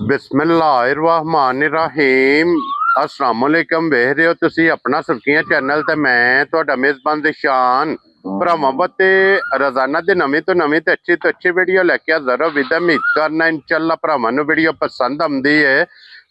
बिस्मिल्लाहिर्रहमानिर्रहीम अस्सलाम वालेकुम। वेख रहे हो तुसी अपना सुर्खियां चैनल ते मैं तुहाडा मेज़बान दिशान भरावां ते रोजाना दी नवीं तो नवीं ते अच्छी वीडियो लैके हाज़र हो। विद उम्मीद करना इंशाअल्लाह भरावां नूं वीडियो पसंद आउंदी है।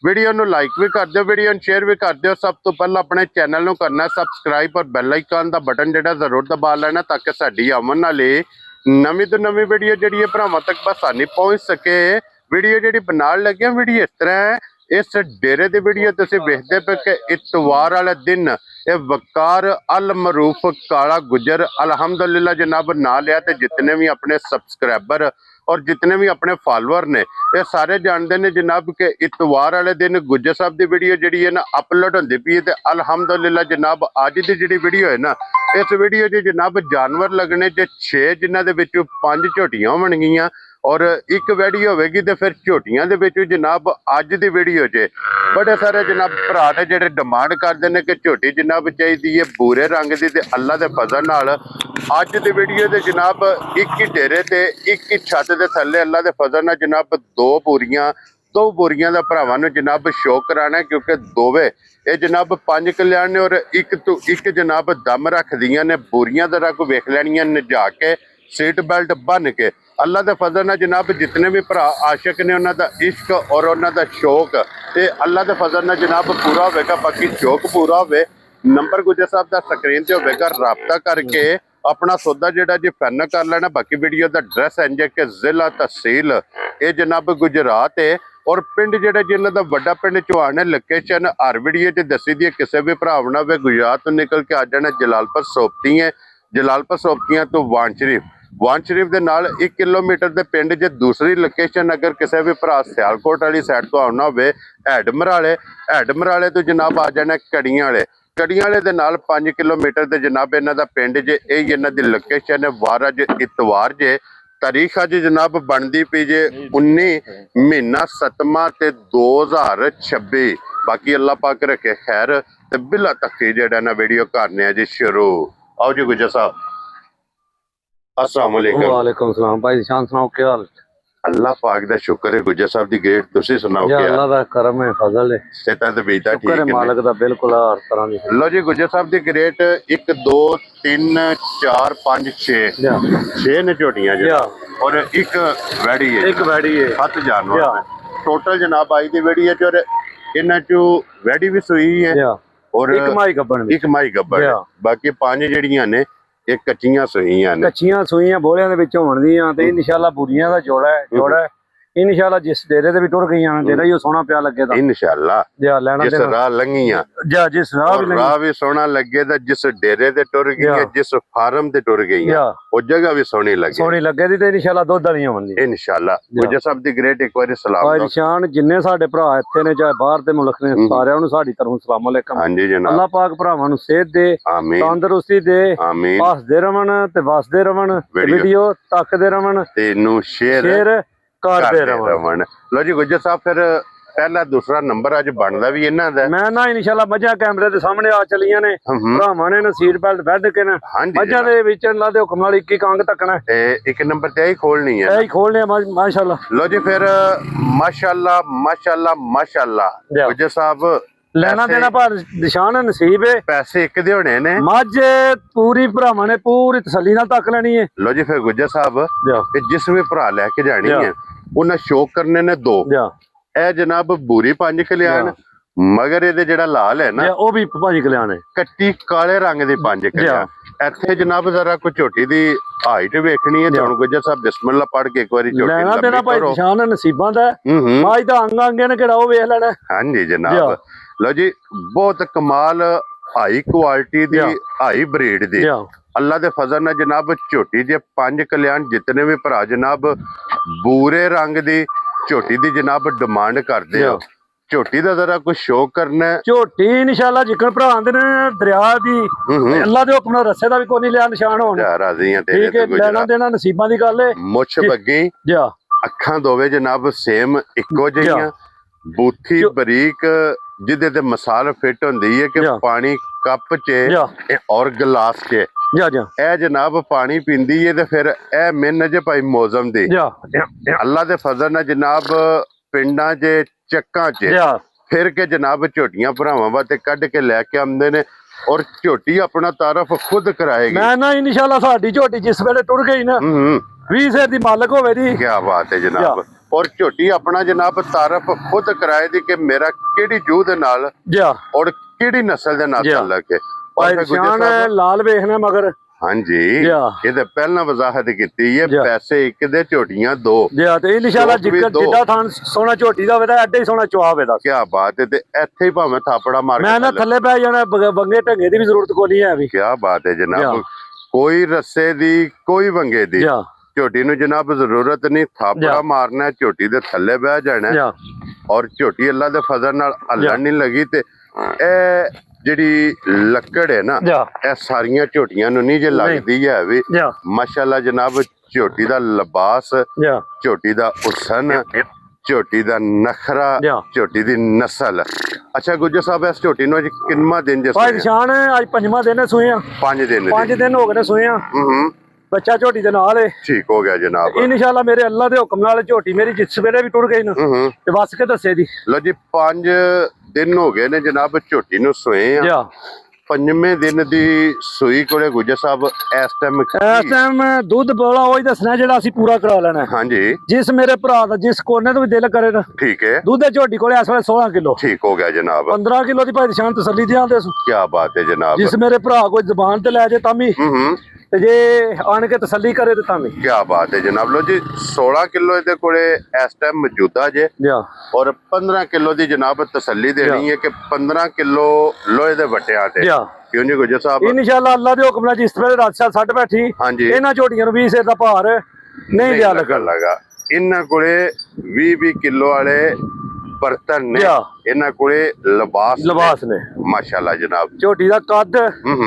वीडियो नूं लाइक भी कर दिओ, वीडियो नूं शेयर भी कर दिओ। सब तो पहला अपने चैनल नूं करना सबसक्राइब और बैल आइकन दा बटन जिहड़ा जरूर दबा लेना ताकि साडी आवन वाली नवीं तो नवीं वीडियो जिहड़ी है भरावां तक आसानी पहुंच सके। वीडियो जी बनाने लगे वीडियो इस तरह है। इस डेरे की वीडियो तुम वेखते पे कि इतवार वाले दिन ये वकार अल मरूफ काला गुजर अलहमदुलिल्लाह जनाब ना लिया। तो जितने भी अपने सबसक्राइबर और जितने भी अपने फॉलोअर ने ये सारे जानते हैं जनाब के इतवार वाले दिन गुजर साहब की वीडियो जी है ना अपलोड होती पई है। अलहमदुलिल्लाह जनाब अज की जी वीडियो है ना इस वीडियो च जनाब जानवर लगने 6 जिन्होंने 5 झोटियां होणगियां और एक वीडियो होगी। तो फिर झोटियां जनाब अज की वीडियो च बड़े सारे जनाब भरा ने जेडे डिमांड करते हैं कि झोटी जनाब चाहिए भूरे रंग की। तो अल्लाह के फजल नाल अज की वीडियो से जनाब एक ही डेरे ते एक ही छत के थले अल्लाह के फजल नाल जनाब दो बोरियां का भरावां नूं जनाब शो कराना है। क्योंकि दोवे ये जनाब 5 कल्याण ने और एक तो एक जनाब दम रख दियां ने बोरियां जरा को वेख लैनियां नजा के सीट बेल्ट बन के। अल्लाह के फजल नाल जनाब जितने भी भरा आशिक ने उन्हों का इश्क और उन्हों का शौक ते अल्लाह के फजल नाल जनाब पूरा होगा। बाकी शौक पूरा हो नंबर गुजर साहब का स्क्रीन से होगा राबता करके अपना सौदा जोड़ा जी फाइनल कर लेना। बाकी वीडियो का एड्रैस इंज के जिला तहसील ये जनाब गुजरात है और पिंड जोड़ा जिन्हों का वड्डा पिंड चौहान है। लोकेशन हर वीडियो च दसी दी है। किसी भी भरावना वे गुजरात तो निकल के आ जाना जलालपुर सोपती है। जलालपुर सोपतियां तो वान शरीफ के नाल 1 किलोमीटर के पिंड जे दूसरी लोकेशन अगर किसी भी भरा सियालकोट वाली साइड तो आना हो हैडमराले तो जनाब आ जाना कड़ियां वाले दे नाल 5 किलोमीटर के जनाब इन्हों का पिंड जे यही इन्हों की लोकेशन है। वार अज इतवार जे तारीख अज जनाब बनती पी जे 19 महीना 7वां ते 2026। बाकी अल्लाह पाक रखे खैर ते बिला तख्ती जेड़ा ना वीडियो करने जी शुरू। आओ जी गुजर साहब अस्सलाम वालेकुम। वालेकुम सलाम भाई शान सुनाओ क्या हाल? अल्लाह पाक दा शुक्र है गुजर साहब दी ग्रेट तुसी सुनाओ क्या? अल्लाह दा करम है फजल है सेहत ते बीता ठीक है मालिक दा बिल्कुल हर तरह दी। लो जी गुजर साहब दी ग्रेट 1 2 3 4 5 6 ने झोटियां जी और एक वैड़ी है 7 जानवर है टोटल जनाब आई दी वैड़ी है। और इन्हां चो वैड़ी भी सुई है और एक माई गब्बड़ बाकी 5 जड़ियां ने एक कच्चियां सूइयां बोलियां दे विच होणदियां ते इंशाअल्लाह बुरियां दा जोड़ा है इंशाअल्लाह। जिस डेरे ते भी टुर गईयां डेरा ही सोना पिया लगे दा इंशाअल्लाह। जिस राह लंघियां जिस राह भी सोना लगे दा जिस डेरे ते टुर गईयां जिस फार्म ते टुर गईयां ओ जगह भी सोनी लगे दी ते इंशाअल्लाह दुध वालियां होणदियां इंशाअल्लाह। गुजर साहब दी ग्रेट एक बार सलाम भाई निशान जिन्ने साडे भरा इत्थे ने चाहे बाहर दे मुल्क ने सारियां नूं साडी तरफों सलाम अलैकुम। हां जी जनाब अल्लाह पाक भरावां नूं सेहत दे तंदुरुस्ती दे हसदे रवन ते वसदे रवन वीडियो तकदे रवन ते नूं शेयर करते रवन। लो जी गुजर साहब फिर पहला दूसरा नंबर अज बनदा भी इन्हां दा। मैं ना इंशाअल्लाह मझां कैमरे दे सामने आ चलियां ने भरावां ने सीट बेल्ट बैठ के ना मझां दे विच अल्लाह दे हुक्म नाल एक एक अंग तकना ते एक नंबर ते ही खोलनी है माशाअल्लाह। लो जी फिर माशाअल्लाह गुजर साहब लेना देना पर निशान नसीब है पैसे एक दे होने ने मझ पूरी भरावां ने पूरी तसल्ली नाल तक लेनी है। लो जी फिर गुजर साहब जिस भी भरा लैके जानी है उन्हें शौक करने ने 2 ए जनाब बूरी 5 कल्याण मगर ये जेड़ा लाल है ना वो भी 5 कल्याण है कट्टी काले रंग दी 5 कल्याण। इत्थे जनाब जरा कोई झोटी दी हाइट वेखनी है तो गुजर साहब बिस्मिल्लाह पढ़ के एक बार लेना देना भाई निशान नसीबां दा माज दा अंग अंग ने केड़ा वो वेख लेना। हां जी जनाब लो जी बहुत कमाल हाई क्वालिटी दी हाई ब्रीड दी अल्लाह दे फजल नाल जनाब झोटी जे 5 कल्याण जितने भी भरा जनाब बूरे रंग दी झोटी दी जनाब डिमांड करदे हो। झोटी दा जरा कुछ शौक करना है झोटी इंशाअल्लाह जिकन भरा आंदे ने दरिया दी अल्लाह दे हुक्म नाल रस्से दा भी कोई नहीं लिया निशान होण राजी है तेरे ते लेना देना नसीबां दी गल है। मुछ बग्गी अखां दोवे जनाब सेम इक्को जिहियां बूथी बरीक जिदे ते मसाल फिट होंदी है कि पानी कप च और गिलास च ए जनाब पानी पींदी है ते फिर ए मिन जे भाई मौसम दी अल्लाह दे फजल नाल जनाब ਪਿੰਡਾਂ 'ਚ ਚੱਕਾਂ 'ਚ ਜਾ ਫਿਰ ਕੇ ਜਨਾਬ ਝੋਟੀਆਂ ਭਰਾਵਾਂ ਵਾਸਤੇ ਕੱਢ ਕੇ ਲੈ ਕੇ ਆਉਂਦੇ ਨੇ ਔਰ ਝੋਟੀ ਆਪਣਾ ਤਾਰਫ ਖੁਦ ਕਰਾਏਗੀ। ਮੈਂ ਨਾ ਇਨਸ਼ਾਅੱਲਾ ਸਾਡੀ ਝੋਟੀ ਜਿਸ ਵੇਲੇ ਟੁਰ ਗਈ ਨਾ 20 ਸੇ ਦੀ ਮਾਲਕ ਹੋਵੇ ਦੀ। ਕੀ ਬਾਤ ਹੈ ਜਨਾਬ। ਔਰ ਝੋਟੀ ਆਪਣਾ ਜਨਾਬ ਤਾਰਫ ਖੁਦ ਕਰਾਏ ਦੀ ਕਿ ਮੇਰਾ ਕਿਹੜੀ ਜੂਹ ਦੇ ਨਾਲ ਜਾ ਔਰ ਕਿਹੜੀ ਨਸਲ ਦੇ ਨਾਲ ਤਾਲੁਕ ਹੈ। ਭਾਈ ਸ਼ਾਨ ਲਾਲ ਵੇਖਣਾ ਮਗਰ ਹਾਂਜੀ ਇਹਦੇ ਪਹਿਲਾਂ ਵਜ਼ਾਹਤ ਕੀਤੀ ਹੈ ਪੈਸੇ ਇੱਕ ਦੇ ਝੋਟੀਆਂ ਦੋ ਜਾ ਤੇ ਇਨਸ਼ਾਅੱਲਾ ਜਿੱਦਾਂ ਥਾਂ ਸੋਨਾ ਝੋਟੀ ਦਾ ਹੋਵੇ ਤਾਂ ਐਡੇ ਹੀ ਸੋਨਾ ਚੁਆਵੇ ਦਾ। ਕੀ ਬਾਤ ਹੈ। ਤੇ ਇੱਥੇ ਹੀ ਭਾਵੇਂ ਥਾਪੜਾ ਮਾਰ ਮੈਂ ਨਾ ਥੱਲੇ ਪੈ ਜਾਣਾ ਬੰਗੇ ਢੰਗੇ ਦੀ ਵੀ ਜ਼ਰੂਰਤ ਕੋਈ ਨਹੀਂ ਹੈ ਵੀ। ਕੀ ਬਾਤ ਹੈ ਜਨਾਬ। ਕੋਈ ਰੱਸੇ ਦੀ ਕੋਈ ਵੰਗੇ ਦੀ ਝੋਟੀ ਨੂੰ ਜਨਾਬ ਜ਼ਰੂਰਤ ਨਹੀਂ ਥਾਪੜਾ ਮਾਰਨਾ ਝੋਟੀ ਦੇ ਥੱਲੇ ਬਹਿ ਜਾਣਾ ਔਰ ਝੋਟੀ ਅੱਲਾ ਦੇ ਫਜ਼ਲ ਨਾਲ ਹੱਲਣ ਨਹੀਂ ਲੱਗੀ ਤੇ ਇਹ ਜਿਹੜੀ ਲੱਕੜ ਹੈ ਨਾ ਇਹ ਸਾਰੀਆਂ ਝੋਟੀਆਂ ਨੂੰ ਨਹੀਂ ਜੇ ਲੱਗਦੀ ਹੈ ਵੀ ਮਾਸ਼ਾਅੱਲਾ ਜਨਾਬ। ਝੋਟੀ ਦਾ ਲਿਬਾਸ ਝੋਟੀ ਦਾ ਹੁਸਨ ਝੋਟੀ ਦਾ ਨਖਰਾ ਝੋਟੀ ਦੀ ਨਸਲ। ਅੱਛਾ ਗੁੱਜਰ ਸਾਹਿਬ ਇਸ ਝੋਟੀ ਨੂੰ ਅੱਜ ਕਿੰਨਾ ਦਿਨ ਜੇ ਭਾਈ ਨਿਸ਼ਾਨ ਅੱਜ 5ਵਾਂ ਦਿਨ ਸੋਏ ਆ। 5 ਦਿਨ ਹੋ ਗਏ ਨੇ ਸੋਏ ਆ। ਬੱਚਾ ਝੋਟੀ ਦੇ ਨਾਲ ਹੈ। ਠੀਕ ਹੋ ਗਿਆ ਜਨਾਬ। ਇਨਸ਼ਾਅੱਲਾ ਮੇਰੇ ਅੱਲਾ ਦੇ ਹੁਕਮ ਨਾਲ ਝੋਟੀ ਮੇਰੀ ਜਿਸ ਵੇਲੇ ਵੀ ਟੁਰ ਗਈ ਨਾ ਤੇ ਵਸ ਕੇ ਦੱਸੇ ਦੀ। ਲੋ ਜੀ 5 ਦਿਨ ਹੋ ਗਏ ਨੇ ਜਨਾਬ ਝੋਟੀ ਨੂੰ ਸੋਏ ਆ। 5ਵੇਂ ਦਿਨ ਦੀ ਸੂਈ ਕੋਲੇ ਗੁੱਜਰ ਸਾਹਿਬ ਇਸ ਟਾਈਮ ਦੁੱਧ ਬੋਲਾ ਉਹੀ ਦੱਸਣਾ ਜਿਹੜਾ ਅਸੀਂ ਪੂਰਾ ਕਰਾ ਲੈਣਾ। ਹਾਂਜੀ ਜਿਸ ਮੇਰੇ ਭਰਾ ਦਾ ਜਿਸ ਕੋਨੇ ਤੋਂ ਵੀ ਦਿਲ ਕਰੇ ਨਾ। ਠੀਕ ਹੈ। ਦੁੱਧ ਦੇ ਝੋਟੀ ਕੋਲੇ ਇਸ ਵੇਲੇ 16 ਕਿਲੋ। ਠੀਕ ਹੋ ਗਿਆ ਜਨਾਬ। 15 ਕਿਲੋ ਦੀ ਭਾਈ ਨਿਸ਼ਾਨ ਤਸੱਲੀ ਦਿਆਂਦੇ। ਕੀ ਬਾਤ ਹੈ ਜਨਾਬ। ਜਿਸ ਮੇਰੇ ਭਰਾ ਕੋਈ ਜ਼ਬਾਨ ਤੇ ਲੈ ਜੇ ਤਾਂ ਵੀ ਤੇ ਜੇ ਆਣ ਕੇ ਤਸੱਲੀ ਕਰੇ ਤੇ ਤਾਂ ਵੀ। ਕੀ ਬਾਤ ਹੈ ਜਨਾਬ। ਲੋ ਜੀ 16 ਕਿਲੋ ਇਹਦੇ ਕੋਲੇ ਇਸ ਟਾਈਮ ਮੌਜੂਦਾ ਜੇ ਔਰ 15 ਕਿਲੋ ਦੀ ਜਨਾਬ ਤਸੱਲੀ ਦੇਣੀ ਹੈ ਕਿ 15 ਕਿਲੋ ਲੋਹੇ ਦੇ ਵੱਟਿਆਂ ਤੇ ਕਿਉਂ ਨਹੀਂ ਗੁੱਜਰ ਸਾਹਿਬ। ਇਨਸ਼ਾਅੱਲਾ ਅੱਲਾ ਦੇ ਹੁਕਮ ਨਾਲ ਜਿਸ ਵੇਲੇ ਰਾਤ ਛੱਡ ਬੈਠੀ ਇਹਨਾਂ ਝੋਟੀਆਂ ਨੂੰ 20 ਸਿਰ ਦਾ ਭਾਰ ਨਹੀਂ ਦਿਆ ਲੱਗਣ ਲੱਗਾ। ਇਹਨਾਂ ਕੋਲੇ 20 ਕਿਲੋ ਵਾਲੇ ਬਰਤਨ ਨੇ ਇਹਨਾਂ ਕੋਲੇ ਲਿਬਾਸ ਨੇ ਮਾਸ਼ਾਅੱਲਾ ਜਨਾਬ। ਝੋਟੀ ਦਾ ਕੱਦ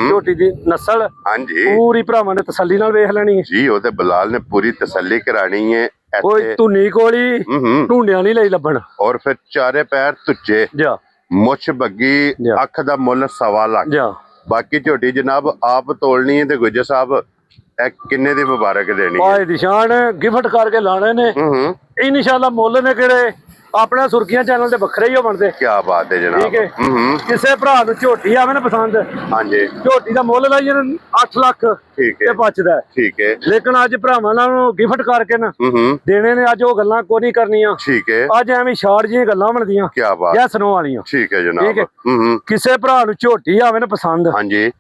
ਝੋਟੀ ਦੀ ਨਸਲ ਹਾਂਜੀ ਪੂਰੀ ਭਰਾਵਾਂ ਨੇ ਤਸੱਲੀ ਨਾਲ ਵੇਖ ਲੈਣੀ ਹੈ ਜੀ। ਉਹਦੇ ਬਲਾਲ ਨੇ ਪੂਰੀ ਤਸੱਲੀ ਕਰਾਣੀ ਹੈ। ਕੋਈ ਧੁੰਨੀ ਕੋਲੀ ਢੂੰਡਿਆਂ ਨਹੀਂ ਲਈ ਲੱਭਣ ਔਰ ਫਿਰ ਚਾਰੇ ਪੈਰ ਤੁੱਚੇ ਮੁੱਛ ਬੱਗੀ ਅੱਖ ਦਾ ਮੁੱਲ 1.25 ਲੱਖ। ਬਾਕੀ ਝੋਟੀ ਜਨਾਬ ਆਪ ਤੋਲਣੀ ਹੈ ਤੇ ਗੁੱਜਰ ਸਾਹਿਬ ਇਹ ਕਿੰਨੇ ਦੀ ਮੁਬਾਰਕ ਦੇਣੀ ਹੈ। ਭਾਈ ਨਿਸ਼ਾਨ ਗਿਫਟ ਕਰਕੇ ਲਾਣੇ ਨੇ ਇਨਸ਼ਾਅੱਲਾ। ਮੁੱਲ ਨੇ ਕਿਹੜੇ ਆਪਣਾ ਸੁਰਖੀਆਂ ਚੈਨਲ ਤੇ ਵੱਖਰੇ ਹੀ ਹੋ ਬਣਦੇ। ਕੀ ਬਾਤ ਹੈ ਜਨਾਬ। ਠੀਕ ਹੈ। ਕਿਸੇ ਭਰਾ ਨੂੰ ਝੋਟੀ ਆਵੇ ਨਾ ਪਸੰਦ ਹਾਂਜੀ ਝੋਟੀ ਦਾ ਮੁੱਲ ਲਾਈਏ 8 ਲੱਖ ਠੀਕ ਹੈ ਤੇ ਬਚਦਾ। ਠੀਕ ਹੈ। ਲੇਕਿਨ ਅੱਜ ਭਰਾਵਾਂ ਨਾਲ ਗਿਫਟ ਕਰਕੇ ਨਾ ਦੇਣੇ ਨੇ। ਅੱਜ ਉਹ ਗੱਲਾਂ ਕੋਈ ਨਹੀਂ ਕਰਨੀਆਂ। ਠੀਕ ਹੈ। ਅੱਜ ਐਵੇਂ ਸ਼ਾਰਟ ਜਿਹੀਆਂ ਗੱਲਾਂ ਬਣਦੀਆਂ ਕੀ ਬਾਤ ਜਾਂ ਸੁਣੋ ਵਾਲੀਆਂ। ਠੀਕ ਹੈ ਜਨਾਬ। ਕਿਸੇ ਭਰਾ ਨੂੰ ਝੋਟੀ ਆਵੇ ਨਾ ਪਸੰਦ ਹਾਂਜੀ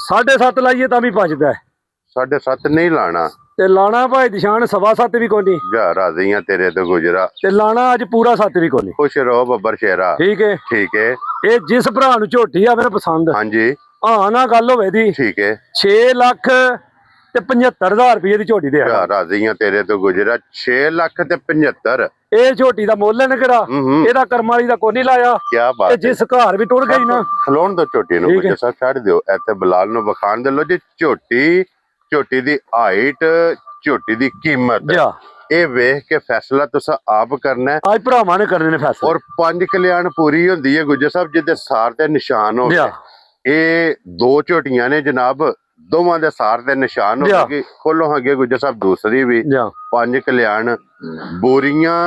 7.5 ਲਾਈਏ ਤਾਂ ਵੀ ਬਚਦਾ। 7.5 ਨਹੀਂ ਲਾਣਾ ਤੇ ਲਾਣਾ ਭਾਈ ਨਿਸ਼ਾਨ 7.25 ਵੀ ਕੋਈ ਨਹੀਂ। ਜਾ ਰਾਜ਼ੀਆਂ ਤੇਰੇ ਤੋਂ ਗੁਜਰਾ ਤੇ ਲਾਣਾ ਅੱਜ ਪੂਰਾ 7 ਵੀ ਕੋਈ ਨਹੀਂ। ਖੁਸ਼ ਰਹੋ ਬੱਬਰ ਸ਼ੇਰਾ। ਠੀਕ ਹੈ। ਠੀਕ ਹੈ। ਇਹ ਜਿਸ ਭਰਾ ਨੂੰ ਝੋਟੀ ਆਵੇ ਨਾ ਪਸੰਦ ਹਾਂਜੀ ਹਾਂ ਨਾ ਗੱਲ ਹੋਵੇ ਦੀ। ਠੀਕ ਹੈ। 6 ਲੱਖ ਤੇ 75,000 ਰੁਪਏ ਦੀ ਝੋਟੀ ਦੇ ਆ। ਰਾਜ਼ੀਆਂ ਤੇਰੇ ਤੋਂ ਗੁਜਰਾ 6 ਲੱਖ ਤੇ 75। ਇਹ ਝੋਟੀ ਦਾ ਮੁੱਲ ਨੇ ਕਿਹੜਾ ਇਹਦਾ ਕਰਮ ਵਾਲੀ ਦਾ ਕੋਈ ਨਹੀਂ ਲਾਇਆ। ਕੀ ਬਾਤ ਹੈ। ਜਿਸ ਘਰ ਵੀ ਟੁਰ ਗਈ ਨਾ ਖਲੋਣ ਦੋ ਝੋਟੀ ਨੂੰ ਗੁਜਰ ਸਾਹਿਬ ਛੱਡ ਦਿਓ ਇੱਥੇ ਬਲਾਲ ਨੂੰ ਵਿਖਾਣ ਦੇ ਲੋ ਜੀ। ਝੋਟੀ ਦੀ ਹਾਈਟ ਝੋਟੀ ਦੀ ਕੀਮਤ ਇਹ ਵੇਖ ਕੇ ਫੈਸਲਾ ਤੁਸੀਂ ਆਪ ਕਰਨਾ। ਅੱਜ ਭਰਾਵਾਂ ਨੇ ਕਰਨੇ ਨੇ ਫੈਸਲਾ। ਔਰ 5 ਕਲਿਆਣ ਪੂਰੀ ਹੁੰਦੀ ਹੈ ਗੁੱਜਰ ਸਾਹਿਬ ਜਿਹਦੇ ਸਾਰ ਤੇ ਨਿਸ਼ਾਨ ਹੋ ਗਏ। ਇਹ 2 ਝੋਟੀਆਂ ਨੇ ਜਨਾਬ ਦੋਵਾਂ ਦੇ ਸਾਰ ਤੇ ਨਿਸ਼ਾਨ ਹੋ ਗਏ। ਖੋਲੋ ਅੱਗੇ ਗੁੱਜਰ ਸਾਹਿਬ ਦੂਸਰੀ ਵੀ 5 ਕਲਿਆਣ ਬੋਰੀਆਂ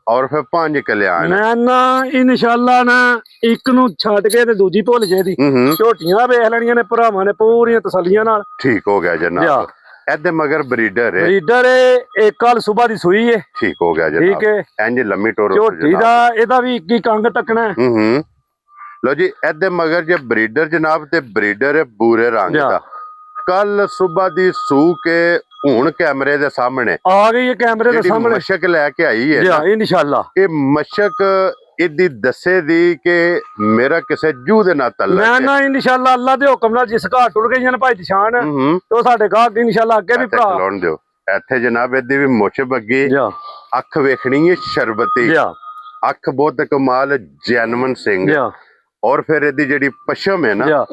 ਔਰ ਫਿਰ 5 ਕਲਿਆਣ। ਮੈਂ ਨਾ ਇਨਸ਼ਾਅੱਲਾ ਨਾ ਇੱਕ ਨੂੰ ਛੱਡ ਕੇ ਤੇ ਦੂਜੀ ਭੁੱਲ ਜੇ ਦੀ ਝੋਟੀਆਂ ਵੇਖ ਲੈਣੀਆਂ ਨੇ ਭਰਾਵਾਂ ਨੇ ਪੂਰੀਆਂ ਤਸੱਲੀਆਂ ਨਾਲ। ਠੀਕ ਹੋ ਗਿਆ ਜਨਾਬ। ਇਹਦੇ ਮਗਰ ਬਰੀਡਰ ਇਹ ਕੱਲ ਸਵੇਰ ਦੀ ਸੂਈ ਹੈ। ਠੀਕ ਹੋ ਗਿਆ ਜਨਾਬ। ਠੀਕ ਹੈ। ਇੰਜ ਲੰਮੀ ਟੋਰ ਝੋਟੀ ਦਾ ਇਹਦਾ ਵੀ ਇੱਕ ਹੀ ਕੰਗ ਟੱਕਣਾ। ਲੋ ਜੀ ਇਹਦੇ ਮਗਰ ਜੇ ਬਰੀਡਰ ਜਨਾਬ ਤੇ ਬਰੀਡਰ ਹੈ ਬੂਰੇ ਰੰਗ ਦਾ। ਕੱਲ ਸਵੇਰ ਦੀ ਸੂ ਕੇ ਹੁਣ ਕੈਮਰੇ ਦੇ ਸਾਹਮਣੇ ਆ ਗਈ ਹੈ। ਕੈਮਰੇ ਦੇ ਸਾਹਮਣੇ ਮਸ਼ਕ ਲੈ ਕੇ ਆਈ ਹੈ ਇਨਸ਼ਾਅੱਲਾ। ਇਹ ਮਸ਼ਕ ਇਹਦੀ ਦੱਸੇ ਦੀ ਕਿ ਮੇਰਾ ਕਿਸੇ ਜੂ ਦੇ ਨਾਲ ਤਾਲੁਕ ਹੈ। ਮੈਂ ਨਾ ਇਨਸ਼ਾਅੱਲਾ ਅੱਲਾ ਦੇ ਹੁਕਮ ਨਾਲ ਜਿਸ ਘਾਟ ਟੁਰ ਗਈਆਂ ਨੇ ਭਾਈ ਨਿਸ਼ਾਨ ਤੋਂ ਸਾਡੇ ਗਾਹਕ ਇਨਸ਼ਾਅੱਲਾ ਅੱਗੇ ਵੀ ਭਰਾ ਲਾਉਣ ਦਿਓ। ਇੱਥੇ ਜਨਾਬ ਇਹਦੀ ਵੀ ਮੁੱਛ ਬੱਗੀ ਅੱਖ ਵੇਖਣੀ ਹੈ ਸ਼ਰਬਤੀ ਅੱਖ ਬਹੁਤ ਕਮਾਲ ਜੈਨਵਨ ਸਿੰਘ ਔਰ ਫਿਰ ਇਹਦੀ ਜਿਹੜੀ ਪਸ਼ਮ ਹੈ ਨਾ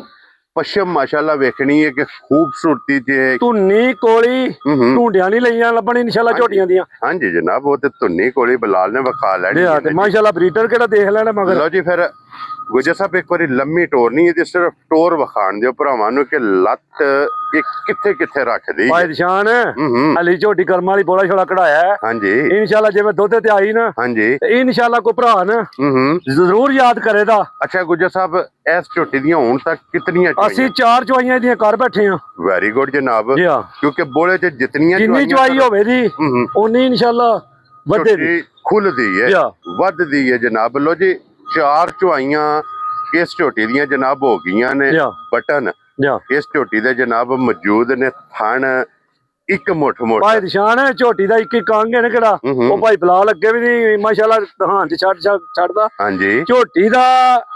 ਪਸ਼ਮ ਮਾਸ਼ਾਅੱਲਾ ਵੇਖਣੀ ਹੈ ਕਿ ਖੂਬਸੂਰਤੀ ਚ ਧੁੰਨੀ ਕੋਲੀ ਢੂੰਡਿਆਂ ਨਹੀਂ ਲਈਆਂ ਲੱਭਣ ਇਨਸ਼ਾਅੱਲਾ ਝੋਟੀਆਂ ਦੀਆਂ। ਹਾਂਜੀ ਜਨਾਬ ਉਹ ਤੇ ਧੁੰਨੀ ਕੋਲੀ ਬਲਾਲ ਨੇ ਵਿਖਾ ਲੈਣੀ ਤੇ ਮਾਸ਼ਾਅੱਲਾ ਬਰੀਡਰ ਕਿਹੜਾ ਦੇਖ ਲੈਣਾ ਮਗਰ। ਲਓ ਜੀ ਫਿਰ ਗੁਜਰ ਸਾਹਿਬ ਇੱਕ ਵਾਰੀ ਲੰਮੀ ਟੋਰ ਨਹੀਂ, ਇਹਦੀ ਸਿਰਫ ਟੋਰ ਵਿਖਾਣ ਦਿਓ ਭਰਾਵਾਂ ਨੂੰ ਕਿ ਲੱਤ ਇਹ ਕਿੱਥੇ ਕਿੱਥੇ ਰੱਖਦੀ ਭਾਈ ਨਿਸ਼ਾਨ ਹਲੀ ਝੋਟੀ ਕਰਮ ਵਾਲੀ ਬੋਲਾ ਛੋੜਾ ਕਢਾਇਆ ਹੈ। ਹਾਂਜੀ ਇਨਸ਼ਾਅੱਲਾ ਜਿਵੇਂ ਦੁੱਧ ਤੇ ਆਈ ਨਾ, ਹਾਂਜੀ, ਤੇ ਇਨਸ਼ਾਅੱਲਾ ਕੋਈ ਭਰਾ ਨਾ ਜ਼ਰੂਰ ਯਾਦ ਕਰੇਗਾ। ਅੱਛਾ ਗੁਜਰ ਸਾਹਿਬ, ਇਸ ਝੋਟੀ ਦੀਆਂ ਹੁਣ ਤੱਕ ਕਿਤਨੀਆਂ ਅਸੀਂ 4 ਚਵਾਈਆਂ ਦੀਆਂ ਕਰ ਬੈਠੇ ਆ। ਵੈਰੀ ਗੁੱਡ ਜਨਾਬ, ਜੀ ਹਾਂ, ਕਿਉਂਕਿ ਬੋਲੇ ਚ ਜਿੰਨੀ ਚਵਾਈ ਹੋਵੇ ਜੀ ਉਨੀ ਇਨਸ਼ਾਅੱਲਾ ਵਧੇਗੀ, ਖੁੱਲਦੀ ਹੈ, ਵੱਧਦੀ ਹੈ ਜਨਾਬ। ਲੋ ਜੀ 4 ਚਵਾਈਆਂ ਇਸ ਝੋਟੀ ਦੀਆਂ ਜਨਾਬ ਹੋ ਗਈਆਂ ਨੇ ਬਟਨ। ਇਸ ਝੋਟੀ ਦੇ ਜਨਾਬ ਮੌਜੂਦ ਨੇ ਥਣ ਇੱਕ ਮੁੱਠ ਭਾਈ ਨਿਸ਼ਾਨ ਝੋਟੀ ਦਾ ਇੱਕ ਕਾਂਗੇ ਨੇ ਕਿਹੜਾ ਉਹ ਭਾਈ ਬਲਾਲ ਅੱਗੇ ਵੀ ਨਹੀਂ ਮਾਸ਼ਾਅੱਲਾ ਹਾਂ ਚ ਛੱਡਦਾ। ਹਾਂਜੀ, ਝੋਟੀ ਦਾ